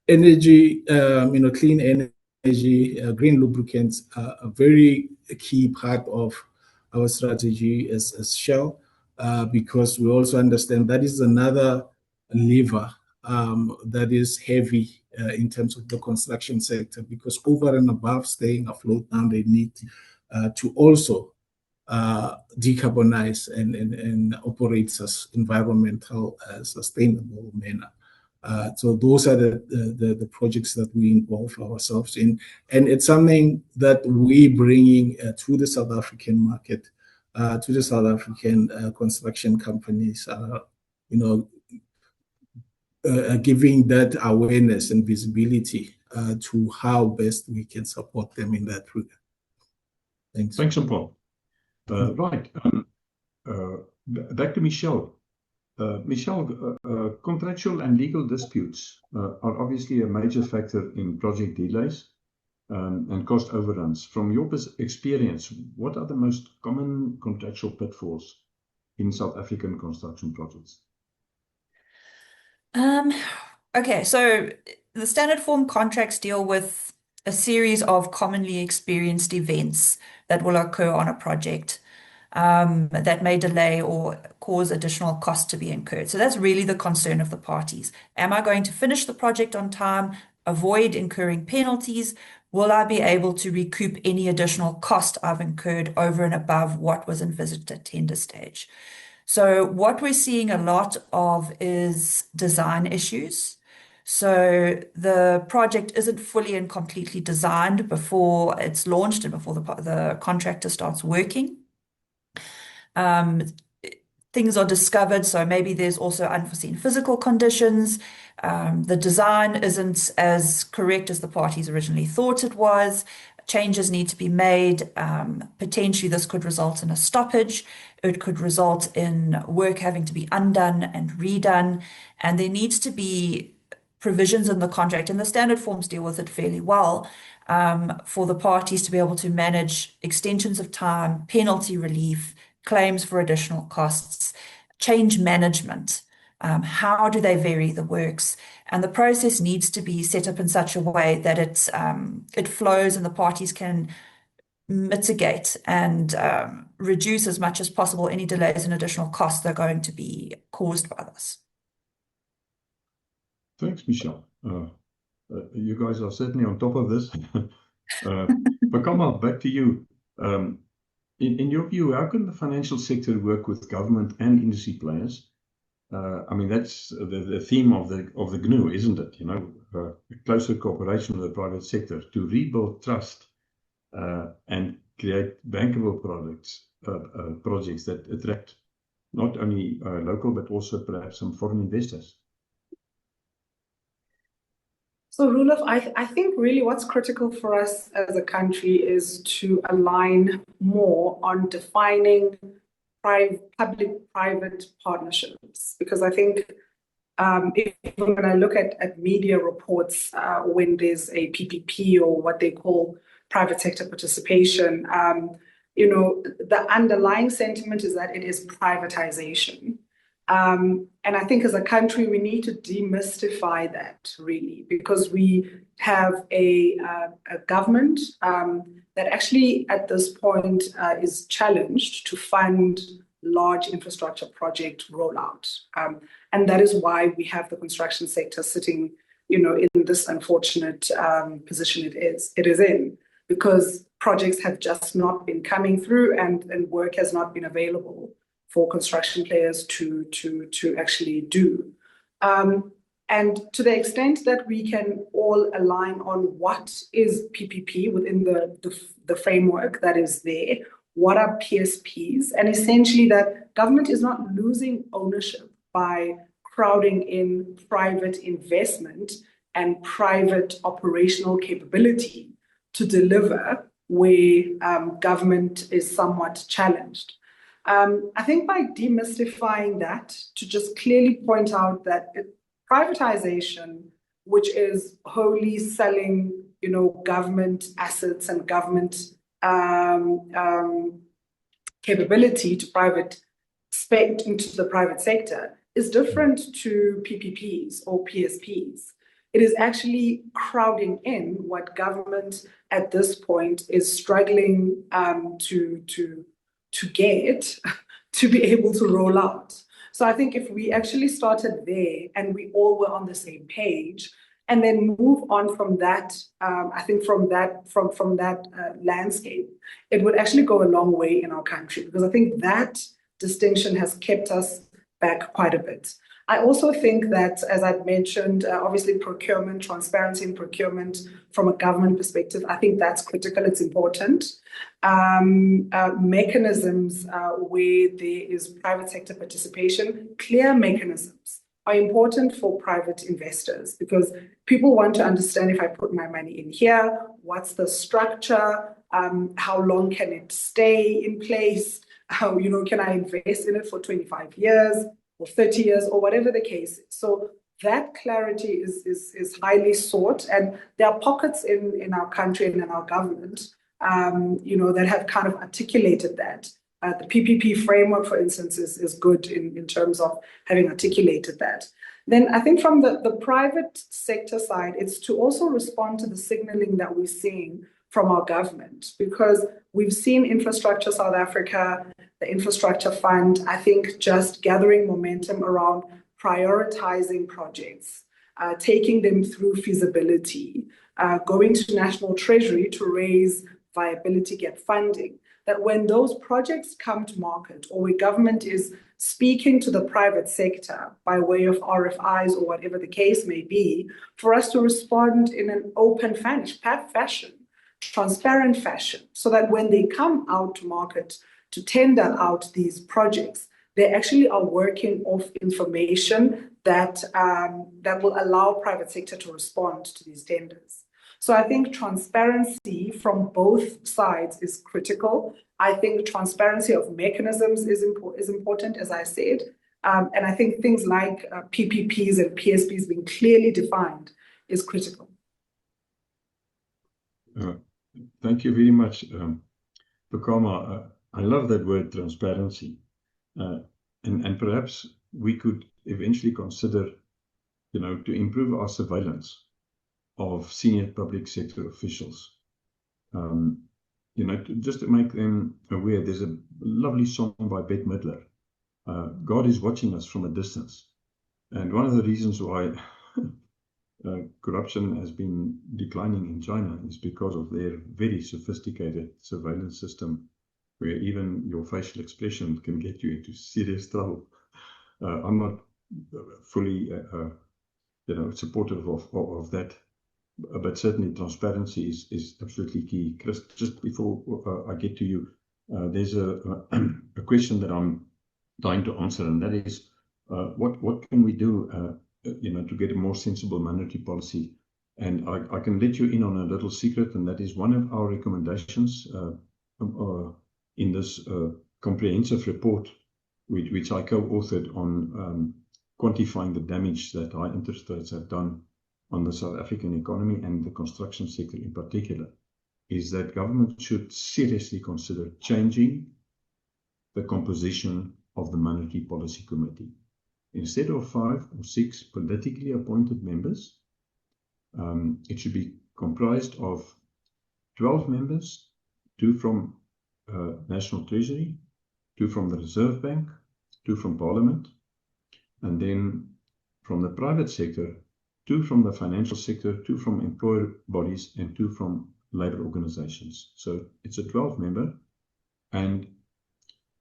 energy, clean energy energy, green lubricants are a very key part of our strategy as Shell, because we also understand that is another lever that is heavy in terms of the construction sector, because over and above staying afloat now, they need to also decarbonize and operate as environmental sustainable manner. So those are the projects that we involve ourselves in, and it's something that we're bringing to the South African market, to the South African construction companies, giving that awareness and visibility to how best we can support them in that regard. Thanks. Thanks, Paul. Right. Back to Michelle. Michelle, contractual and legal disputes are obviously a major factor in project delays and cost overruns. From your experience, what are the most common contractual pitfalls in South African construction projects? Okay, so the standard form contracts deal with a series of commonly experienced events that will occur on a project that may delay or cause additional costs to be incurred. So that's really the concern of the parties. Am I going to finish the project on time, avoid incurring penalties? Will I be able to recoup any additional cost I've incurred over and above what was envisaged at tender stage? So what we're seeing a lot of is design issues. So the project isn't fully and completely designed before it's launched and before the contractor starts working. Things are discovered, so maybe there's also unforeseen physical conditions. The design isn't as correct as the parties originally thought it was. Changes need to be made. Potentially this could result in a stoppage. It could result in work having to be undone and redone. And there needs to be provisions in the contract, and the standard forms deal with it fairly well, for the parties to be able to manage extensions of time, penalty relief, claims for additional costs, change management. How do they vary the works? And the process needs to be set up in such a way that it flows and the parties can mitigate and reduce as much as possible any delays and additional costs that are going to be caused by this. Thanks, Michelle. You guys are certainly on top of this. But come on, back to you. In your view, how can the financial sector work with government and industry players? I mean, that's the theme of the GNU, isn't it? You know, closer cooperation with the private sector to rebuild trust and create bankable projects that attract not only local but also perhaps some foreign investors. So, Roelof, I think really what's critical for us as a country is to align more on defining public-private partnerships, because I think even when I look at media reports, when there's a PPP or what they call private sector participation, the underlying sentiment is that it is privatization. And I think as a country, we need to demystify that really, because we have a government that actually at this point is challenged to fund large infrastructure project rollout. And that is why we have the construction sector sitting, in this unfortunate position it is in, because projects have just not been coming through and work has not been available for construction players to actually do. And to the extent that we can all align on what is PPP within the framework that is there, what are PSPs, and essentially that government is not losing ownership by crowding in private investment and private operational capability to deliver where government is somewhat challenged. I think by demystifying that, to just clearly point out that privatization, which is wholly selling, government assets and government capability to into the private sector, is different to PPPs or PSPs. it is actually crowding in what government at this point is struggling to get to be able to roll out. So I think if we actually started there and we all were on the same page, and then move on from that, I think from that landscape, it would actually go a long way in our country, because I think that distinction has kept us back quite a bit. I also think that, as I've mentioned, obviously procurement, transparency in procurement from a government perspective, I think that's critical, it's important. Mechanisms where there is private sector participation, clear mechanisms are important for private investors, because people want to understand, if I put my money in here, what's the structure, how long can it stay in place, how, can I invest in it for 25 years or 30 years or whatever the case is. So that clarity is highly sought, and there are pockets in our country and in our government, that have kind of articulated that. The PPP framework, for instance, is good in terms of having articulated that. Then I think from the private sector side, it's to also respond to the signaling that we're seeing from our government, because we've seen Infrastructure South Africa, the Infrastructure Fund, I think just gathering momentum around prioritizing projects, taking them through feasibility, going to National Treasury to raise viability gap funding. That when those projects come to market, or where government is speaking to the private sector by way of RFIs or whatever the case may be, for us to respond in an open fashion, transparent fashion, so that when they come out to market to tender out these projects, they actually are working off information that will allow private sector to respond to these tenders. So I think transparency from both sides is critical. I think transparency of mechanisms is important, as I said. And I think things like PPPs and PSPs being clearly defined is critical. Thank you very much, Bokama. I love that word, transparency. And perhaps we could eventually consider, to improve our surveillance of senior public sector officials. Just to make them aware, there's a lovely song by Bette Midler, God is watching us from a distance. And one of the reasons why corruption has been declining in China is because of their very sophisticated surveillance system, where even your facial expression can get you into serious trouble. I'm not fully supportive of that. But certainly transparency is absolutely key. Chris, just before I get to you, there's a question that I'm trying to answer, and that is, what can we do, to get a more sensible monetary policy? And I can let you in on a little secret, and that is one of our recommendations in this comprehensive report, which I co-authored on quantifying the damage that high interest rates have done on the South African economy and the construction sector in particular, is that government should seriously consider changing the composition of the Monetary Policy Committee. Instead of 5 or 6 politically appointed members, it should be comprised of 12 members, 2 from National Treasury, 2 from the Reserve Bank, 2 from Parliament, and then from the private sector, 2 from the financial sector, 2 from employer bodies, and 2 from labor organizations. So it's a 12-member, and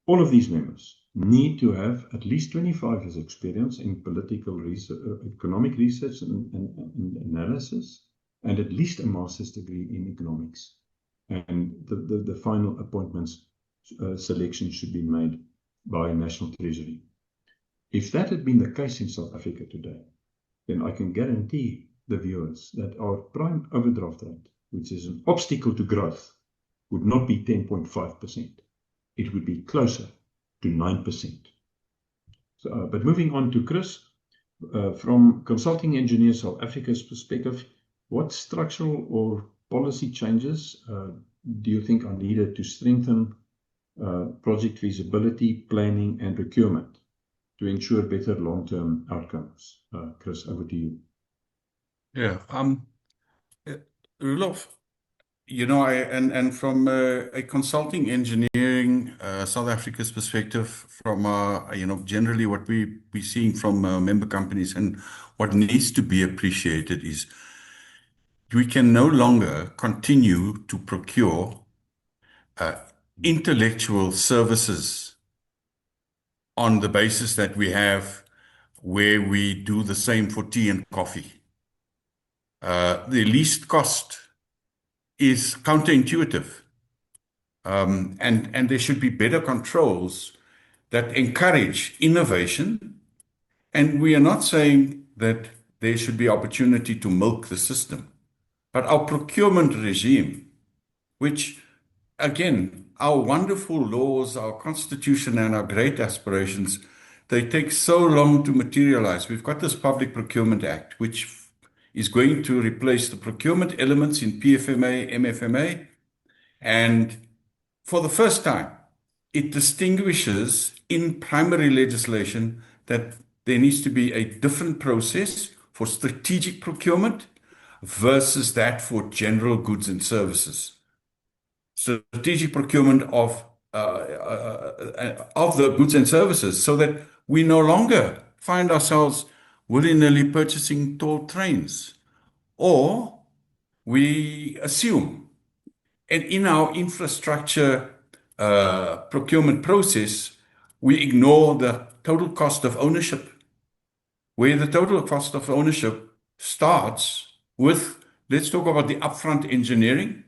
all of these members need to have at least 25 years experience in political research, economic research and analysis, and at least a master's degree in economics. And the final appointments selection should be made by National Treasury. If that had been the case in South Africa today, then I can guarantee the viewers that our prime overdraft rate, which is an obstacle to growth, would not be 10.5%. It would be closer to 9%. So, but moving on to Chris, from Consulting Engineer South Africa's perspective, what structural or policy changes do you think are needed to strengthen project feasibility, planning, and procurement to ensure better long-term outcomes? Chris, over to you. Yeah. Roelof, and from a consulting engineering South Africa's perspective, from generally what we're seeing from member companies, and what needs to be appreciated is we can no longer continue to procure intellectual services on the basis that we have where we do the same for tea and coffee. The least cost is counterintuitive. And there should be better controls that encourage innovation. And we are not saying that there should be opportunity to milk the system. But our procurement regime, which, again, our wonderful laws, our constitution, and our great aspirations, they take so long to materialize. We've got this Public Procurement Act, which is going to replace the procurement elements in PFMA, MFMA, and for the first time, it distinguishes in primary legislation that there needs to be a different process for strategic procurement versus that for general goods and services. Strategic procurement of the goods and services, so that we no longer find ourselves willy-nilly purchasing tall trains, or we assume, and in our infrastructure procurement process, we ignore the total cost of ownership, where the total cost of ownership starts with, let's talk about the upfront engineering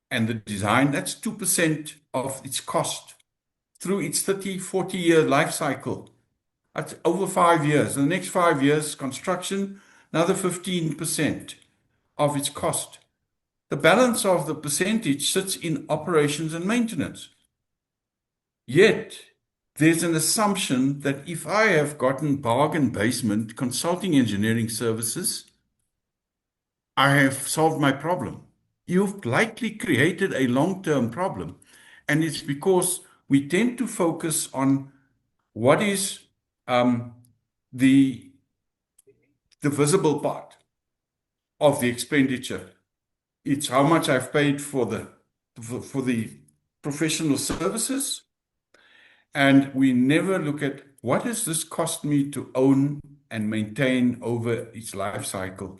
and the design. That's 2% of its cost through its 30, 40-year life cycle. That's over 5 years. In the next 5 years, construction, another 15% of its cost. The balance of the percentage sits in operations and maintenance. Yet, there's an assumption that if I have gotten bargain basement consulting engineering services, I have solved my problem. You've likely created a long-term problem. And it's because we tend to focus on what is the visible part of the expenditure. It's how much I've paid for the professional services. And we never look at what does this cost me to own and maintain over its life cycle.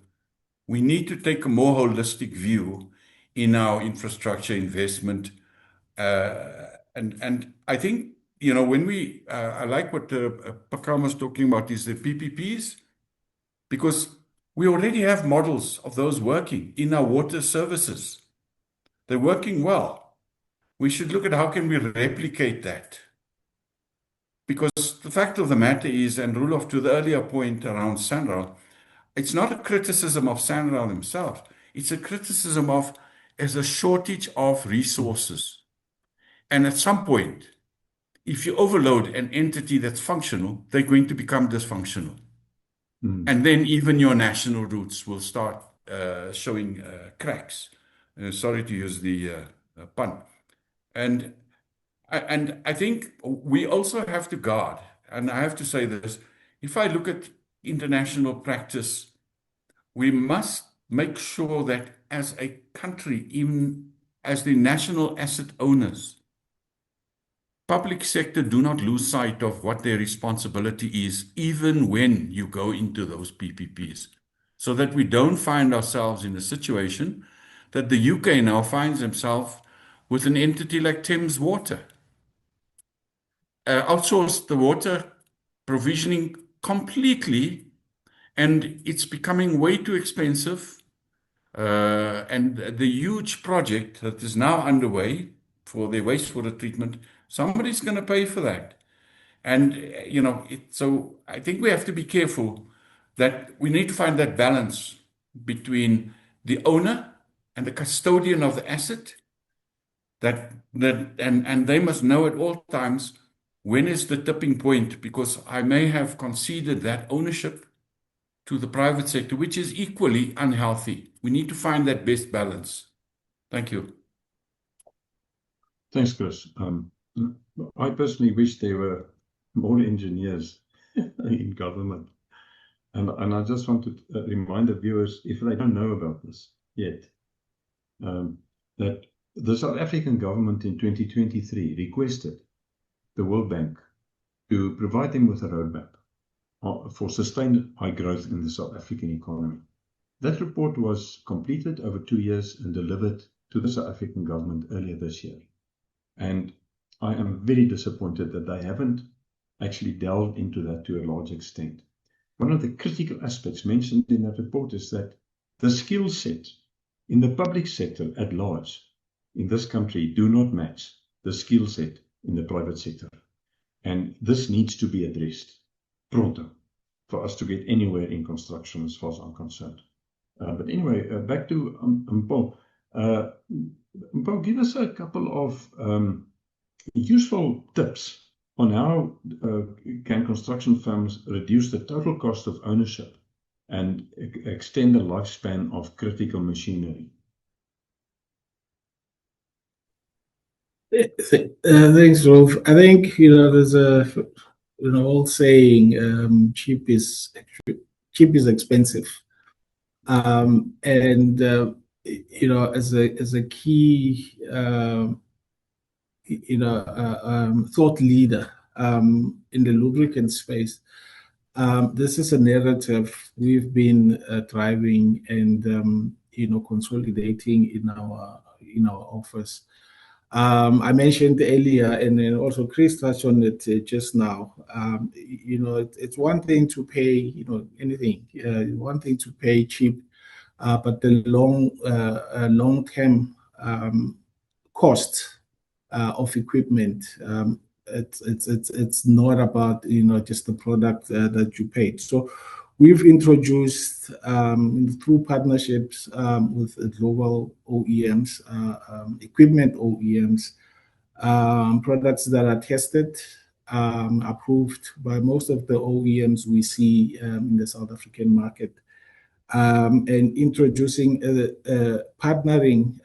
We need to take a more holistic view in our infrastructure investment. And I think, when I like what Pakram was talking about is the PPPs, because we already have models of those working in our water services. They're working well. We should look at how can we replicate that. Because the fact of the matter is, and Roelof, to the earlier point around SANRAL, it's not a criticism of SANRAL themselves. It's a criticism of as a shortage of resources. And at some point, if you overload an entity that's functional, they're going to become dysfunctional. And then even your national routes will start showing cracks. Sorry to use the pun. And I think we also have to guard, and I have to say this, if I look at international practice, we must make sure that as a country, even as the national asset owners, public sector do not lose sight of what their responsibility is, even when you go into those PPPs, so that we don't find ourselves in a situation that the UK now finds himself with an entity like Thames Water. Outsourced the water provisioning completely, and it's becoming way too expensive. And the huge project that is now underway for the wastewater treatment, somebody's going to pay for that. And, so I think we have to be careful that we need to find that balance between the owner and the custodian of the asset, and they must know at all times when is the tipping point, because I may have conceded that ownership to the private sector, which is equally unhealthy. We need to find that best balance. Thank you. Thanks, Chris. I personally wish there were more engineers in government. And I just want to remind the viewers, if they don't know about this yet, that the South African government in 2023 requested the World Bank to provide them with a roadmap for sustained high growth in the South African economy. That report was completed over 2 years and delivered to the South African government earlier this year. And I am very disappointed that they haven't actually delved into that to a large extent. One of the critical aspects mentioned in that report is that the skill set in the public sector at large in this country do not match the skill set in the private sector. And this needs to be addressed pronto for us to get anywhere in construction as far as I'm concerned. But anyway, back to Mpho. Mpho, give us a couple of useful tips on how can construction firms reduce the total cost of ownership and extend the lifespan of critical machinery. Thanks, Rolf. I think there's a old saying, cheap is expensive, and as a key thought leader in the lubricant space. This is a narrative we've been driving and consolidating in our office. I mentioned earlier, and then also Chris touched on it just now. It's one thing to pay anything, one thing to pay cheap, but the long-term cost of equipment. It's not about just the product that you paid. So we've introduced through partnerships with global OEMs, equipment OEMs, products that are tested, approved by most of the OEMs we see in the South African market. And introducing partnering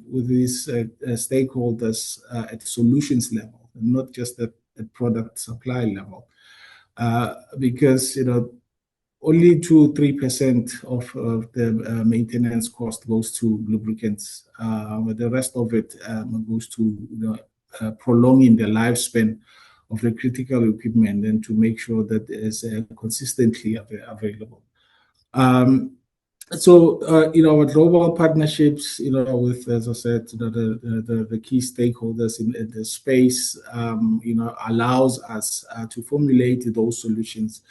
with these stakeholders at solutions level, not just at product supply level, because only 2-3% of the maintenance cost goes to lubricants, but the rest of it goes to prolonging the lifespan of the critical equipment and to make sure that it is consistently available. So our global partnerships, with, as I said, the key stakeholders in the space, allows us to formulate those solutions.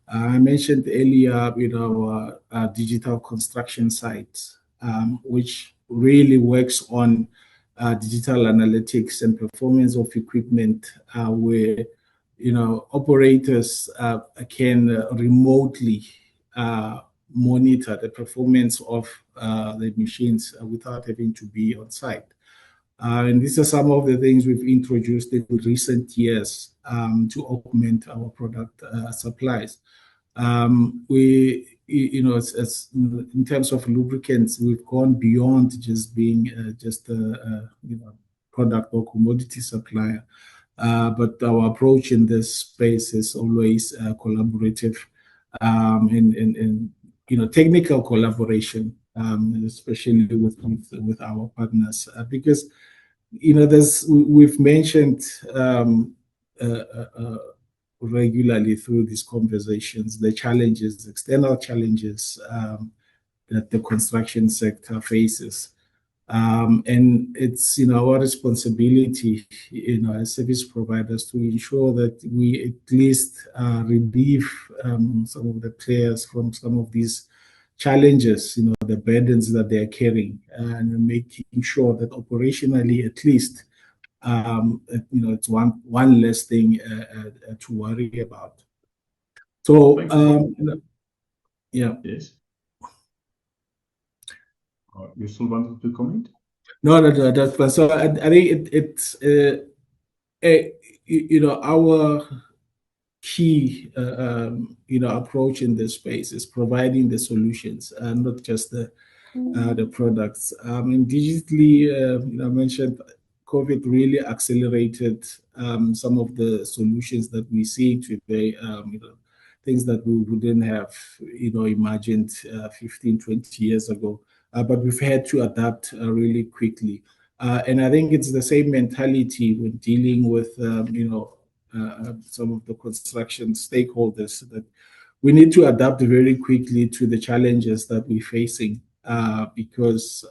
I mentioned earlier, our digital construction sites, which really works on digital analytics and performance of equipment, where operators can remotely monitor the performance of the machines without having to be on site. And these are some of the things we've introduced in recent years to augment our product supplies. It's in terms of lubricants, we've gone beyond just being just a product or commodity supplier. But our approach in this space is always collaborative and technical collaboration, especially with our partners, because we've mentioned regularly through these conversations the challenges, external challenges that the construction sector faces. And it's our responsibility, as service providers, to ensure that we at least relieve some of the players from some of these challenges, the burdens that they are carrying, and making sure that operationally, at least, it's one less thing to worry about. So, yeah. Yes. You still wanted to comment? No, that's fine. So I think it's our key approach in this space is providing the solutions and not just the products. And digitally, I mentioned COVID really accelerated some of the solutions that we see today. things that we wouldn't have, imagined 15, 20 years ago. But we've had to adapt really quickly. And I think it's the same mentality when dealing with, some of the construction stakeholders, that we need to adapt very quickly to the challenges that we're facing, because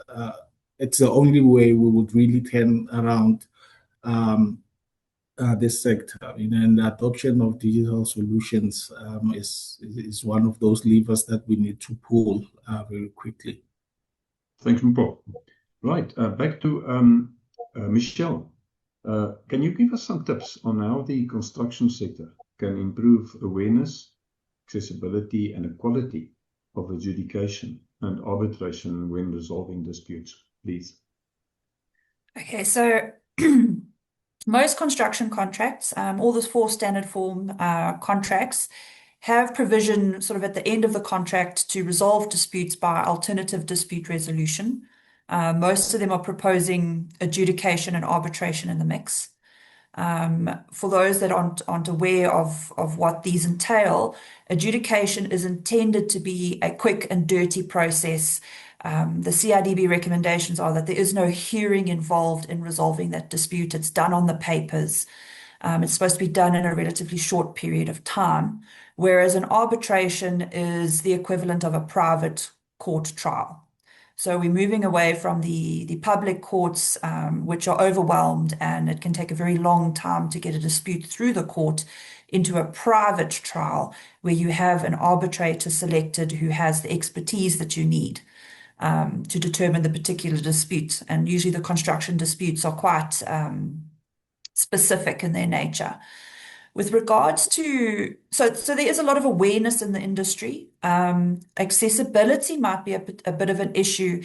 it's the only way we would really turn around this sector. And the adoption of digital solutions is one of those levers that we need to pull very quickly. Thanks, Mpho. Right, back to Michelle. Can you give us some tips on how the construction sector can improve awareness, accessibility, and the quality of adjudication and arbitration when resolving disputes, please? Okay, so most construction contracts, all the 4 standard form contracts, have provision sort of at the end of the contract to resolve disputes by alternative dispute resolution. Most of them are proposing adjudication and arbitration in the mix. For those that aren't aware of what these entail, adjudication is intended to be a quick and dirty process. The CIDB recommendations are that there is no hearing involved in resolving that dispute. It's done on the papers. It's supposed to be done in a relatively short period of time, whereas an arbitration is the equivalent of a private court trial. So we're moving away from the public courts, which are overwhelmed, and it can take a very long time to get a dispute through the court, into a private trial where you have an arbitrator selected who has the expertise that you need to determine the particular dispute. And usually the construction disputes are quite specific in their nature. With regards to, so there is a lot of awareness in the industry. Accessibility might be a bit of an issue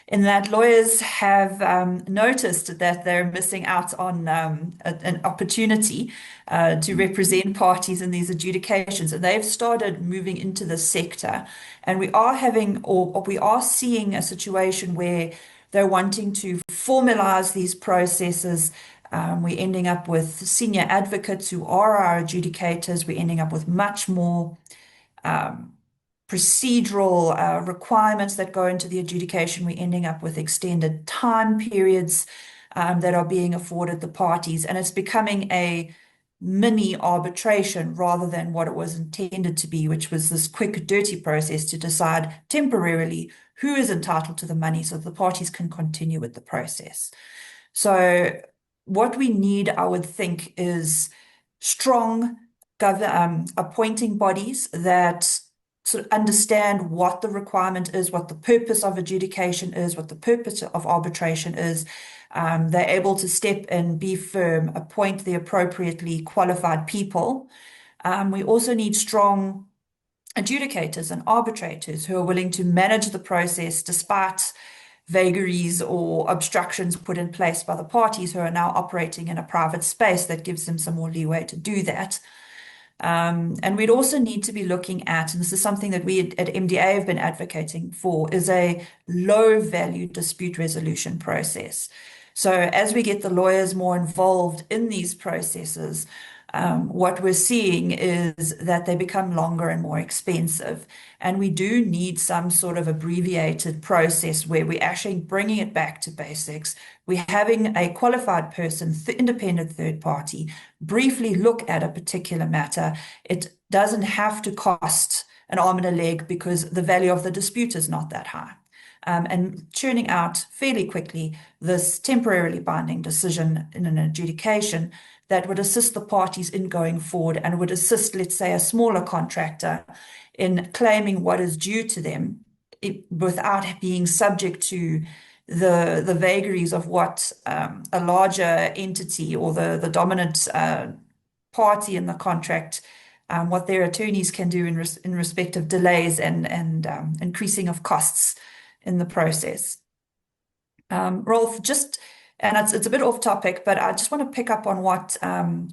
in that lawyers have noticed that they're missing out on an opportunity to represent parties in these adjudications, and they've started moving into the sector. And we are having, or we are seeing a situation where they're wanting to formalize these processes. We're ending up with senior advocates who are our adjudicators. We're ending up with much more procedural requirements that go into the adjudication. We're ending up with extended time periods that are being afforded the parties. And it's becoming a mini arbitration rather than what it was intended to be, which was this quick, dirty process to decide temporarily who is entitled to the money so that the parties can continue with the process. So what we need, I would think, is strong appointing bodies that sort of understand what the requirement is, what the purpose of adjudication is, what the purpose of arbitration is. They're able to step in, be firm, appoint the appropriately qualified people. We also need strong adjudicators and arbitrators who are willing to manage the process despite vagaries or obstructions put in place by the parties who are now operating in a private space that gives them some more leeway to do that. And we'd also need to be looking at, and this is something that we at MDA have been advocating for, is a low value dispute resolution process. So as we get the lawyers more involved in these processes, what we're seeing is that they become longer and more expensive. And we do need some sort of abbreviated process where we're actually bringing it back to basics. We're having a qualified person, independent third party, briefly look at a particular matter. It doesn't have to cost an arm and a leg because the value of the dispute is not that high. And churning out fairly quickly this temporarily binding decision in an adjudication that would assist the parties in going forward and would assist, let's say, a smaller contractor in claiming what is due to them without being subject to the vagaries of what a larger entity or the dominant party in the contract, what their attorneys can do in respect of delays and increasing of costs in the process. Rolf, and it's a bit off topic, but I just want to pick up on what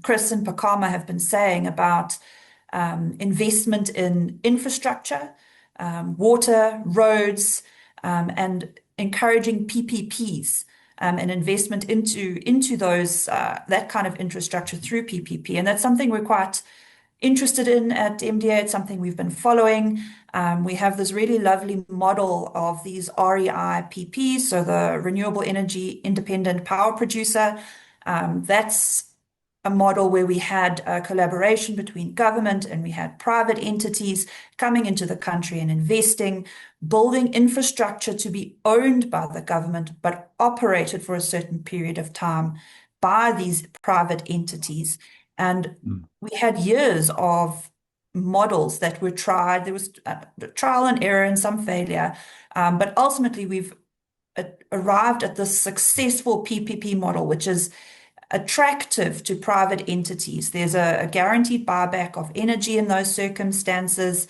Chris and Pakama have been saying about investment in infrastructure, water, roads, and encouraging PPPs and investment into those that kind of infrastructure through PPP. And that's something we're quite interested in at MDA. It's something we've been following. We have this really lovely model of these REI PPs, so the Renewable Energy Independent Power Producer. That's a model where we had a collaboration between government and we had private entities coming into the country and investing, building infrastructure to be owned by the government, but operated for a certain period of time by these private entities. And we had years of models that were tried. There was trial and error and some failure, but ultimately we've arrived at this successful PPP model, which is attractive to private entities. There's a guaranteed buyback of energy in those circumstances.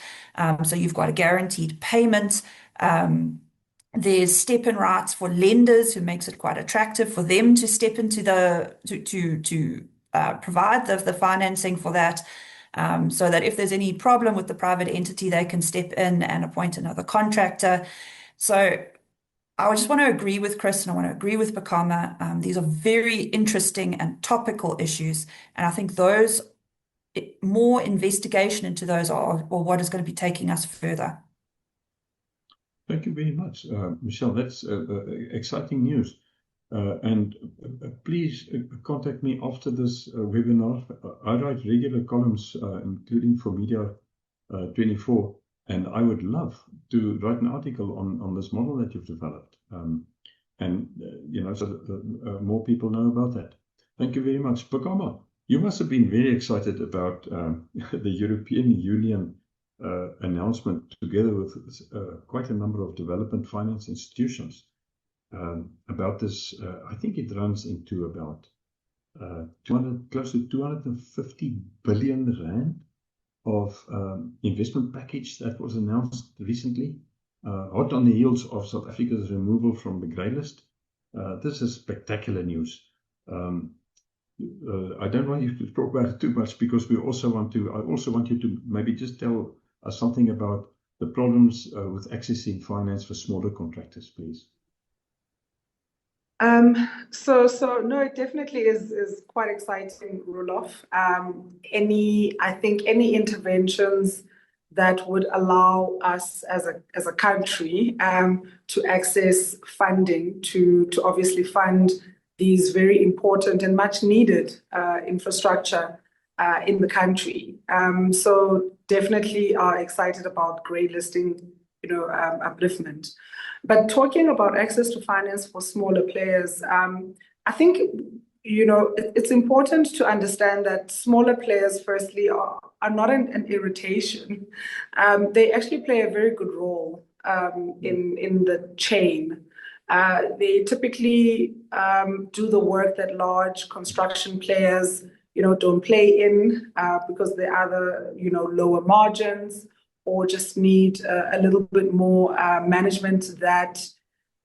So you've got a guaranteed payment. There's step-in rights for lenders, who makes it quite attractive for them to step into to provide the financing for that. So that if there's any problem with the private entity, they can step in and appoint another contractor. So I just want to agree with Chris and I want to agree with Bokama. These are very interesting and topical issues. And I think more investigation into those are what is going to be taking us further. Thank you very much, Michelle. That's exciting news. And please contact me after this webinar. I write regular columns, including for Media 24. And I would love to write an article on this model that you've developed. So more people know about that. Thank you very much. Bokama, you must have been very excited about the European Union announcement, together with quite a number of development finance institutions, about this. I think it runs into about close to 250 billion rand of investment package that was announced recently, hot on the heels of South Africa's removal from the grey list. This is spectacular news. I don't want you to talk about it too much, because I also want you to maybe just tell us something about the problems with accessing finance for smaller contractors, please. So no, it definitely is quite exciting, Roelof. I think any interventions that would allow us as a country to access funding to obviously fund these very important and much needed infrastructure in the country. So definitely are excited about grey listing, upliftment. But talking about access to finance for smaller players, I think, it's important to understand that smaller players, firstly, are not an irritation. They actually play a very good role in the chain. They typically do the work that large construction players, don't play in because they either, lower margins or just need a little bit more management that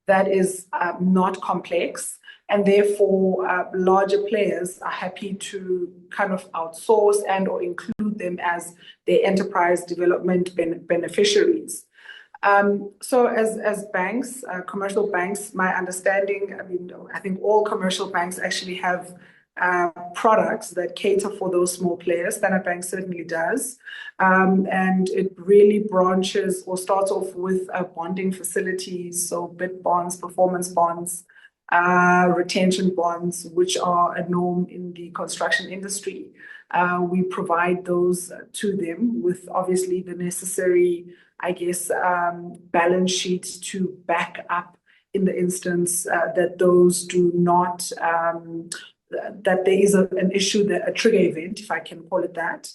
is not complex. And therefore, larger players are happy to kind of outsource and or include them as their enterprise development beneficiaries. So as banks, commercial banks, my understanding, I think all commercial banks actually have products that cater for those small players. Standard Bank certainly does. And it really branches or starts off with bonding facilities, so bid bonds, performance bonds, retention bonds, which are a norm in the construction industry. We provide those to them with obviously the necessary, balance sheets to back up in the instance that those do not, that there is an issue, a trigger event, if I can call it that.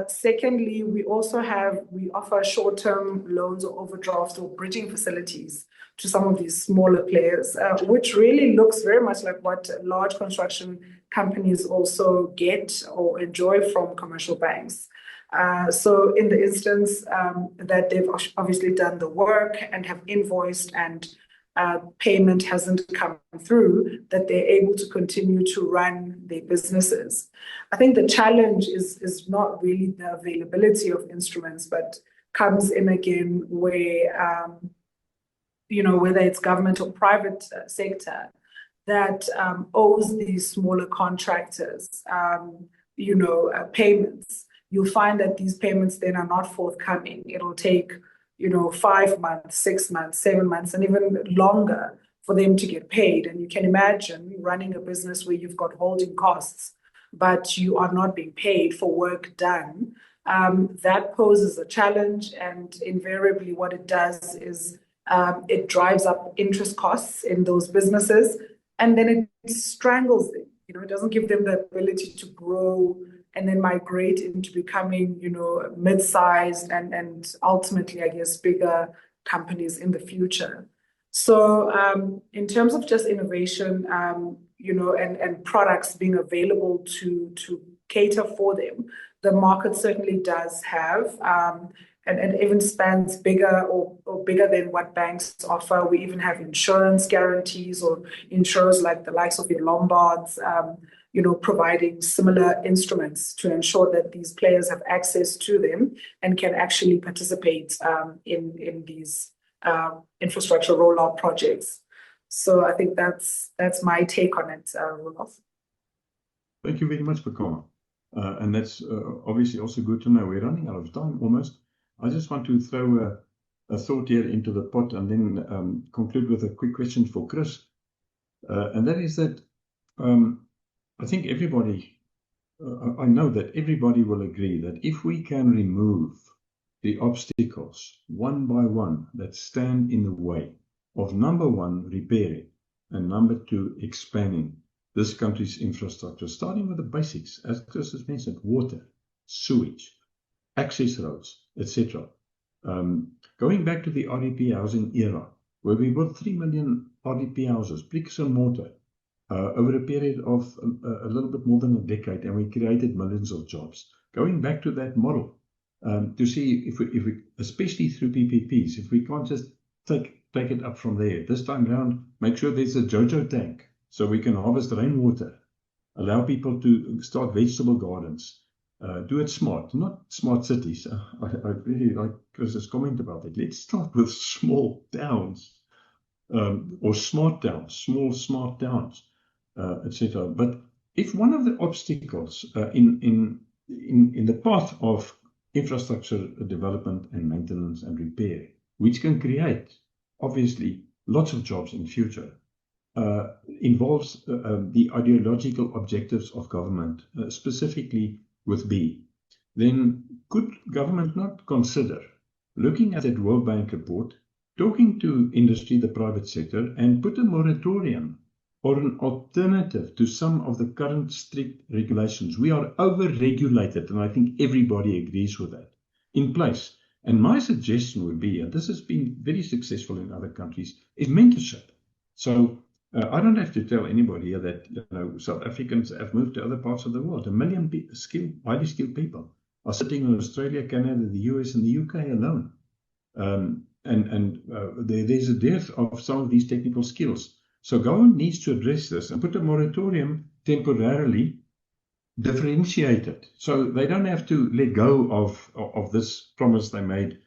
Secondly, we offer short-term loans or overdraft or bridging facilities to some of these smaller players, which really looks very much like what large construction companies also get or enjoy from commercial banks. So in the instance that they've obviously done the work and have invoiced and payment hasn't come through, that they're able to continue to run their businesses. I think the challenge is not really the availability of instruments, but comes in again where, whether it's government or private sector that owes these smaller contractors, payments. you'll find that these payments then are not forthcoming. It'll take, 5 months, 6 months, 7 months, and even longer for them to get paid. And you can imagine running a business where you've got holding costs, but you are not being paid for work done. That poses a challenge, and invariably what it does is it drives up interest costs in those businesses, and then it strangles them. It doesn't give them the ability to grow and then migrate into becoming, mid-sized and ultimately, I guess, bigger companies in the future. So in terms of just innovation, and products being available to cater for them, the market certainly does have, and even spans bigger or bigger than what banks offer. We even have insurance guarantees, or insurers like the likes of your Lombards, providing similar instruments to ensure that these players have access to them and can actually participate in these infrastructure rollout projects. So I think that's my take on it, Roelof. Thank you very much, Pakoma. And that's obviously also good to know. We're running out of time almost. I just want to throw a thought here into the pot and then conclude with a quick question for Chris. And that is that I think I know that everybody will agree that if we can remove the obstacles one by one that stand in the way of, number one, repairing, and number two, expanding this country's infrastructure, starting with the basics, as Chris has mentioned: water, sewage, access roads, etc. Going back to the RDP housing era, where we built 3 million RDP houses, bricks and mortar, over a period of a little bit more than a decade, and we created millions of jobs. Going back to that model, to see if we, especially through PPPs, if we can't just take it up from there. This time around, make sure there's a JoJo tank so we can harvest rainwater, allow people to start vegetable gardens, do it smart, not smart cities. I really like Chris's comment about it. Let's start with small towns, or smart towns, small smart towns, etc. But if one of the obstacles in the path of infrastructure development and maintenance and repair, which can create obviously lots of jobs in future, involves the ideological objectives of government, specifically with B, then could government not consider looking at that World Bank report, talking to industry, the private sector, and put a moratorium or an alternative to some of the current strict regulations? We are over-regulated, and I think everybody agrees with that, in place. And my suggestion would be, and this has been very successful in other countries, is mentorship. So I don't have to tell anybody here that South Africans have moved to other parts of the world. 1 million highly skilled people are sitting in Australia, Canada, the US, and the UK alone. There's a dearth of some of these technical skills. So government needs to address this and put a moratorium temporarily differentiated, so they don't have to let go of this promise they made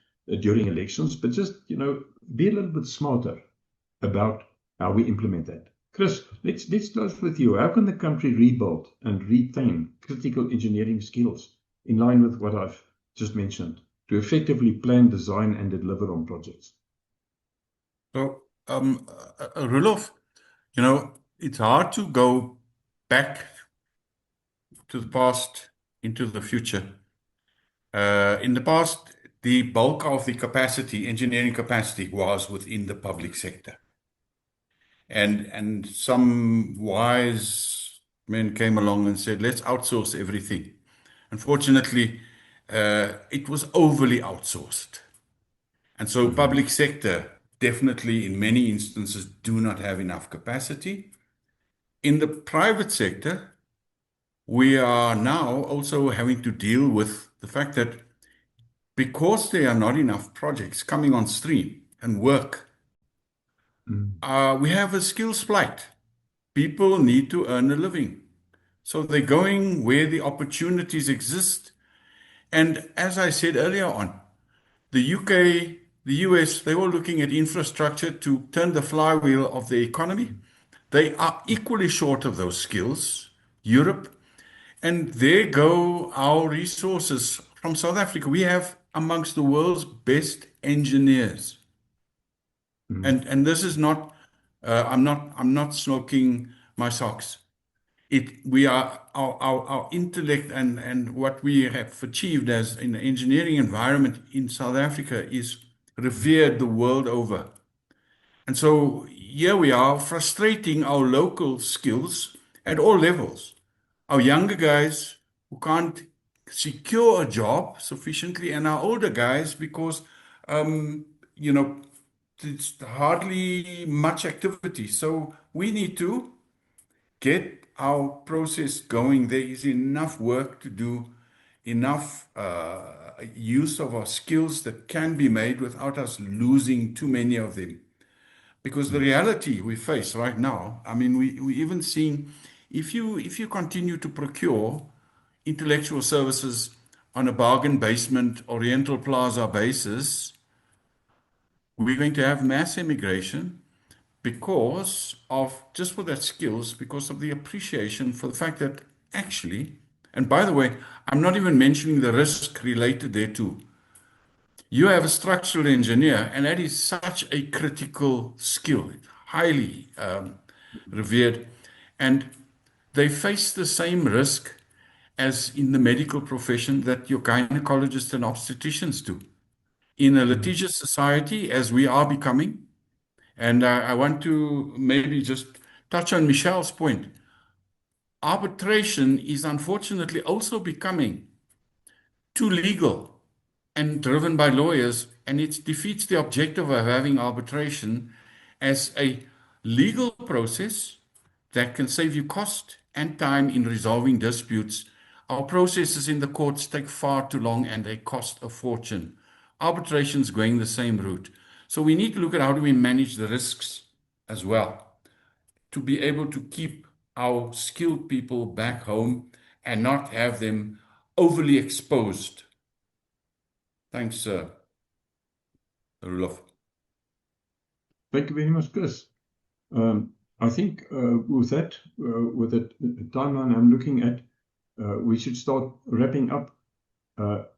during elections, but just be a little bit smarter about how we implement that. Chris, let's close with you. How can the country rebuild and retain critical engineering skills in line with what I've just mentioned to effectively plan, design, and deliver on projects? So, Roelof, it's hard to go back to the past into the future. In the past, the bulk of the capacity, engineering capacity, was within the public sector. And some wise men came along and said, let's outsource everything. Unfortunately, it was overly outsourced. And so public sector definitely in many instances do not have enough capacity. In the private sector, we are now also having to deal with the fact that because there are not enough projects coming on stream and work, we have a skills flight. People need to earn a living. So they're going where the opportunities exist. And as I said earlier on, the UK, the US, they're all looking at infrastructure to turn the flywheel of the economy. They are equally short of those skills. Europe, And there go our resources from South Africa. We have amongst the world's best engineers. And this is not, I'm not smoking my socks. We are our intellect and what we have achieved as in the engineering environment in South Africa is revered the world over. And so here we are frustrating our local skills at all levels. Our younger guys who can't secure a job sufficiently, and our older guys because, you know, it's hardly much activity. So we need to get our process going. There is enough work to do, enough use of our skills that can be made without us losing too many of them. Because the reality we face right now, I mean, we even seeing, if you continue to procure intellectual services on a bargain basement, Oriental Plaza basis, we're going to have mass immigration because of, just for that skills, because of the appreciation for the fact that actually, and by the way, I'm not even mentioning the risk related thereto. You have a structural engineer, and that is such a critical skill, highly revered, and they face the same risk as in the medical profession that your gynecologists and obstetricians do. In a litigious society, as we are becoming, and I want to maybe just touch on Michelle's point, arbitration is unfortunately also becoming too legal and driven by lawyers, and it defeats the objective of having arbitration as a legal process that can save you cost and time in resolving disputes. Our processes in the courts take far too long and they cost a fortune. Arbitration is going the same route. So we need to look at how do we manage the risks as well to be able to keep our skilled people back home and not have them overly exposed. Thanks, Roelof. Thank you very much, Chris. I think with the timeline I'm looking at, we should start wrapping up.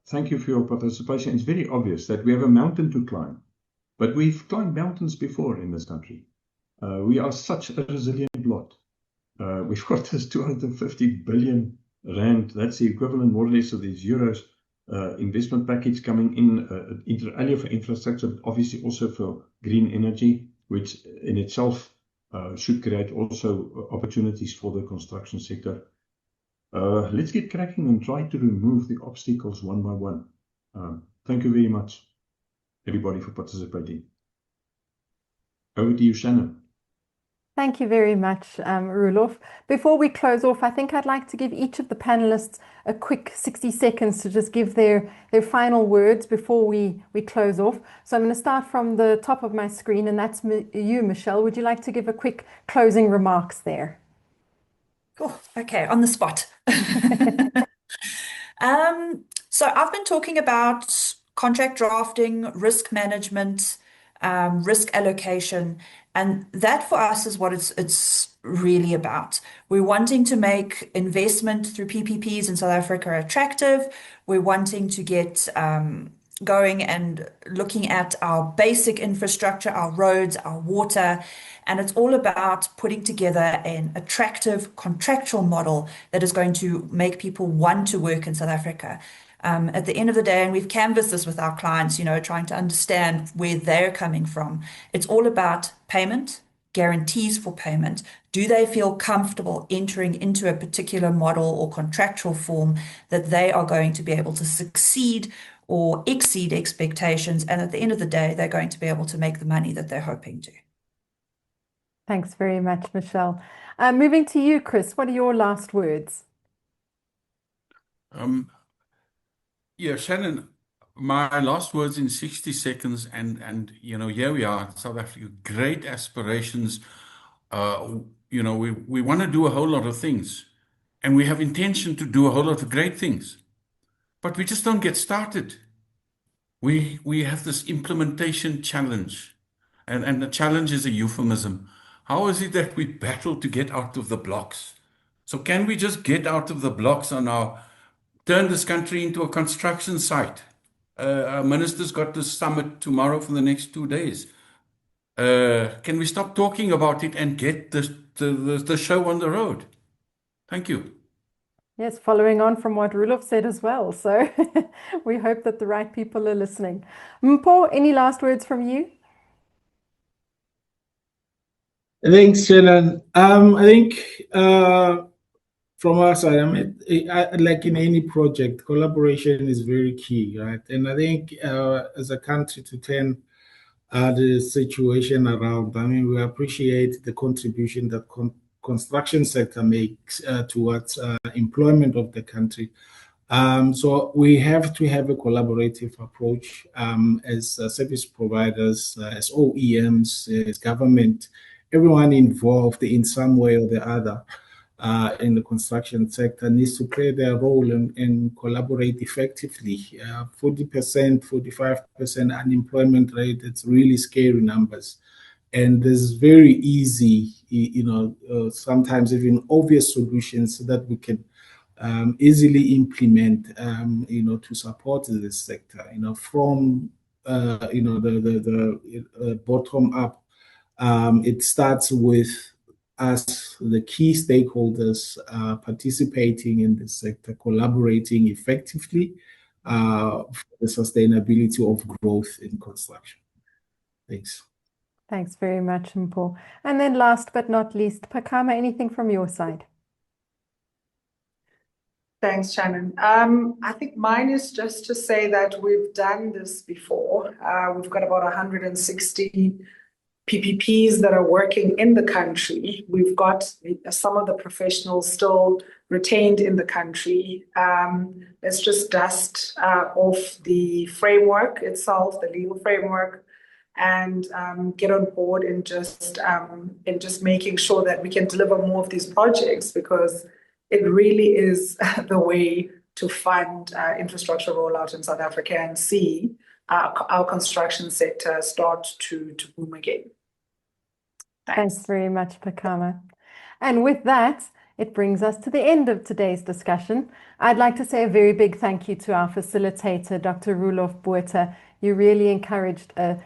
Thank you for your participation. It's very obvious that we have a mountain to climb, but we've climbed mountains before in this country. We are such a resilient lot. We've got this 250 billion rand. That's the equivalent more or less of these euros investment package coming in, inter alia for infrastructure, but obviously also for green energy, which in itself should create also opportunities for the construction sector. Let's get cracking and try to remove the obstacles one by one. Thank you very much, everybody, for participating. Over to you, Shannon. Thank you very much, Roelof. Before we close off, I think I'd like to give each of the panelists a quick 60 seconds to just give their final words before we close off. So I'm going to start from the top of my screen, and that's you, Michelle. Would you like to give a quick closing remarks there? Oh, okay, on the spot. So I've been talking about contract drafting, risk management, risk allocation, and that for us is what it's really about. We're wanting to make investment through PPPs in South Africa attractive. We're wanting to get going and looking at our basic infrastructure, our roads, our water, and it's all about putting together an attractive contractual model that is going to make people want to work in South Africa. At the end of the day, and we've canvassed this with our clients, trying to understand where they're coming from. It's all about payment, guarantees for payment. Do they feel comfortable entering into a particular model or contractual form that they are going to be able to succeed or exceed expectations? And at the end of the day, they're going to be able to make the money that they're hoping to. Thanks very much, Michelle. Moving to you, Chris, what are your last words? Yeah, Shannon, my last words in 60 seconds, and here we are in South Africa, great aspirations. We want to do a whole lot of things, and we have intention to do a whole lot of great things, but we just don't get started. We have this implementation challenge, and the challenge is a euphemism. How is it that we battle to get out of the blocks? So can we just get out of the blocks and now turn this country into a construction site? Our minister's got this summit tomorrow for the next 2 days. Can we stop talking about it and get the show on the road? Thank you. Yes, following on from what Roelof said as well. So we hope that the right people are listening. Mpho, any last words from you? Thanks, Shannon. I think from our side, like in any project, collaboration is very key, right? And I think as a country to turn the situation around, I mean, we appreciate the contribution that construction sector makes towards employment of the country. So we have to have a collaborative approach as service providers, as OEMs, as government, everyone involved in some way or the other in the construction sector needs to play their role and collaborate effectively. 40%, 45% unemployment rate, it's really scary numbers. And there's very easy, sometimes even obvious solutions that we can easily implement, to support this sector, from, the bottom up. It starts with us, the key stakeholders, participating in this sector, collaborating effectively for the sustainability of growth in construction. Thanks. Thanks very much, Mpho. And then last but not least, Phakama, anything from your side? Thanks, Shannon. I think mine is just to say that we've done this before. We've got about 160 PPPs that are working in the country. We've got some of the professionals still retained in the country. Let's just dust off the framework itself, the legal framework, and get on board in just making sure that we can deliver more of these projects, because it really is the way to fund infrastructure rollout in South Africa and see our construction sector start to boom again. Thanks very much, Phakama. And with that, it brings us to the end of today's discussion. I'd like to say a very big thank you to our facilitator, Dr. Roelof Botha. You really encouraged an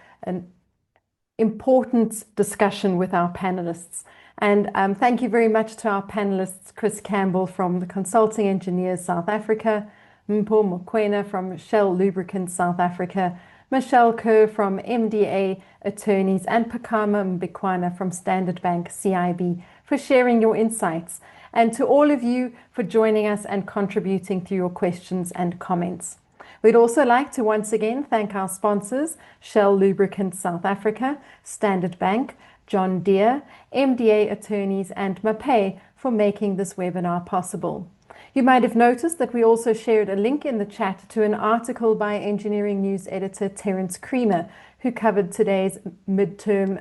important discussion with our panelists. And thank you very much to our panelists, Chris Campbell from the Consulting Engineers South Africa, Mpho Mokoena from Shell Lubricants South Africa, Michelle Kerr from MDA Attorneys, and Phakama Mbekwana from Standard Bank CIB for sharing your insights, and to all of you for joining us and contributing to your questions and comments. We'd also like to once again thank our sponsors, Shell Lubricants South Africa, Standard Bank, John Deere, MDA Attorneys, and MAPE for making this webinar possible. You might have noticed that we also shared a link in the chat to an article by Engineering News editor Terence Creamer, who covered today's midterm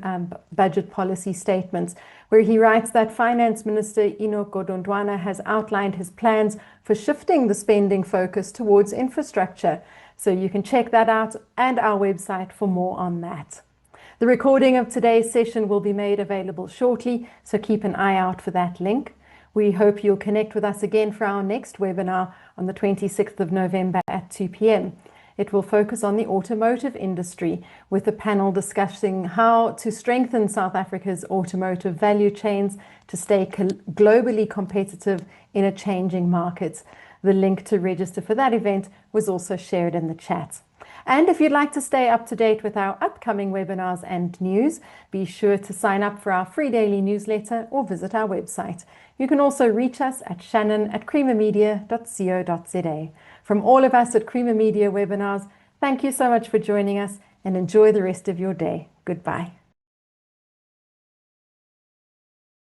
budget policy statements, where he writes that Finance Minister Enoch Godongwana has outlined his plans for shifting the spending focus towards infrastructure. So you can check that out and our website for more on that. The recording of today's session will be made available shortly, so keep an eye out for that link. We hope you'll connect with us again for our next webinar on the 26th of November at 2 p.m. It will focus on the automotive industry, with a panel discussing how to strengthen South Africa's automotive value chains to stay globally competitive in a changing market. The link to register for that event was also shared in the chat. And if you'd like to stay up to date with our upcoming webinars and news, be sure to sign up for our free daily newsletter or visit our website. You can also reach us at shannon@creamermedia.co.za. From all of us at Creamer Media Webinars, thank you so much for joining us and enjoy the rest of your day. Goodbye.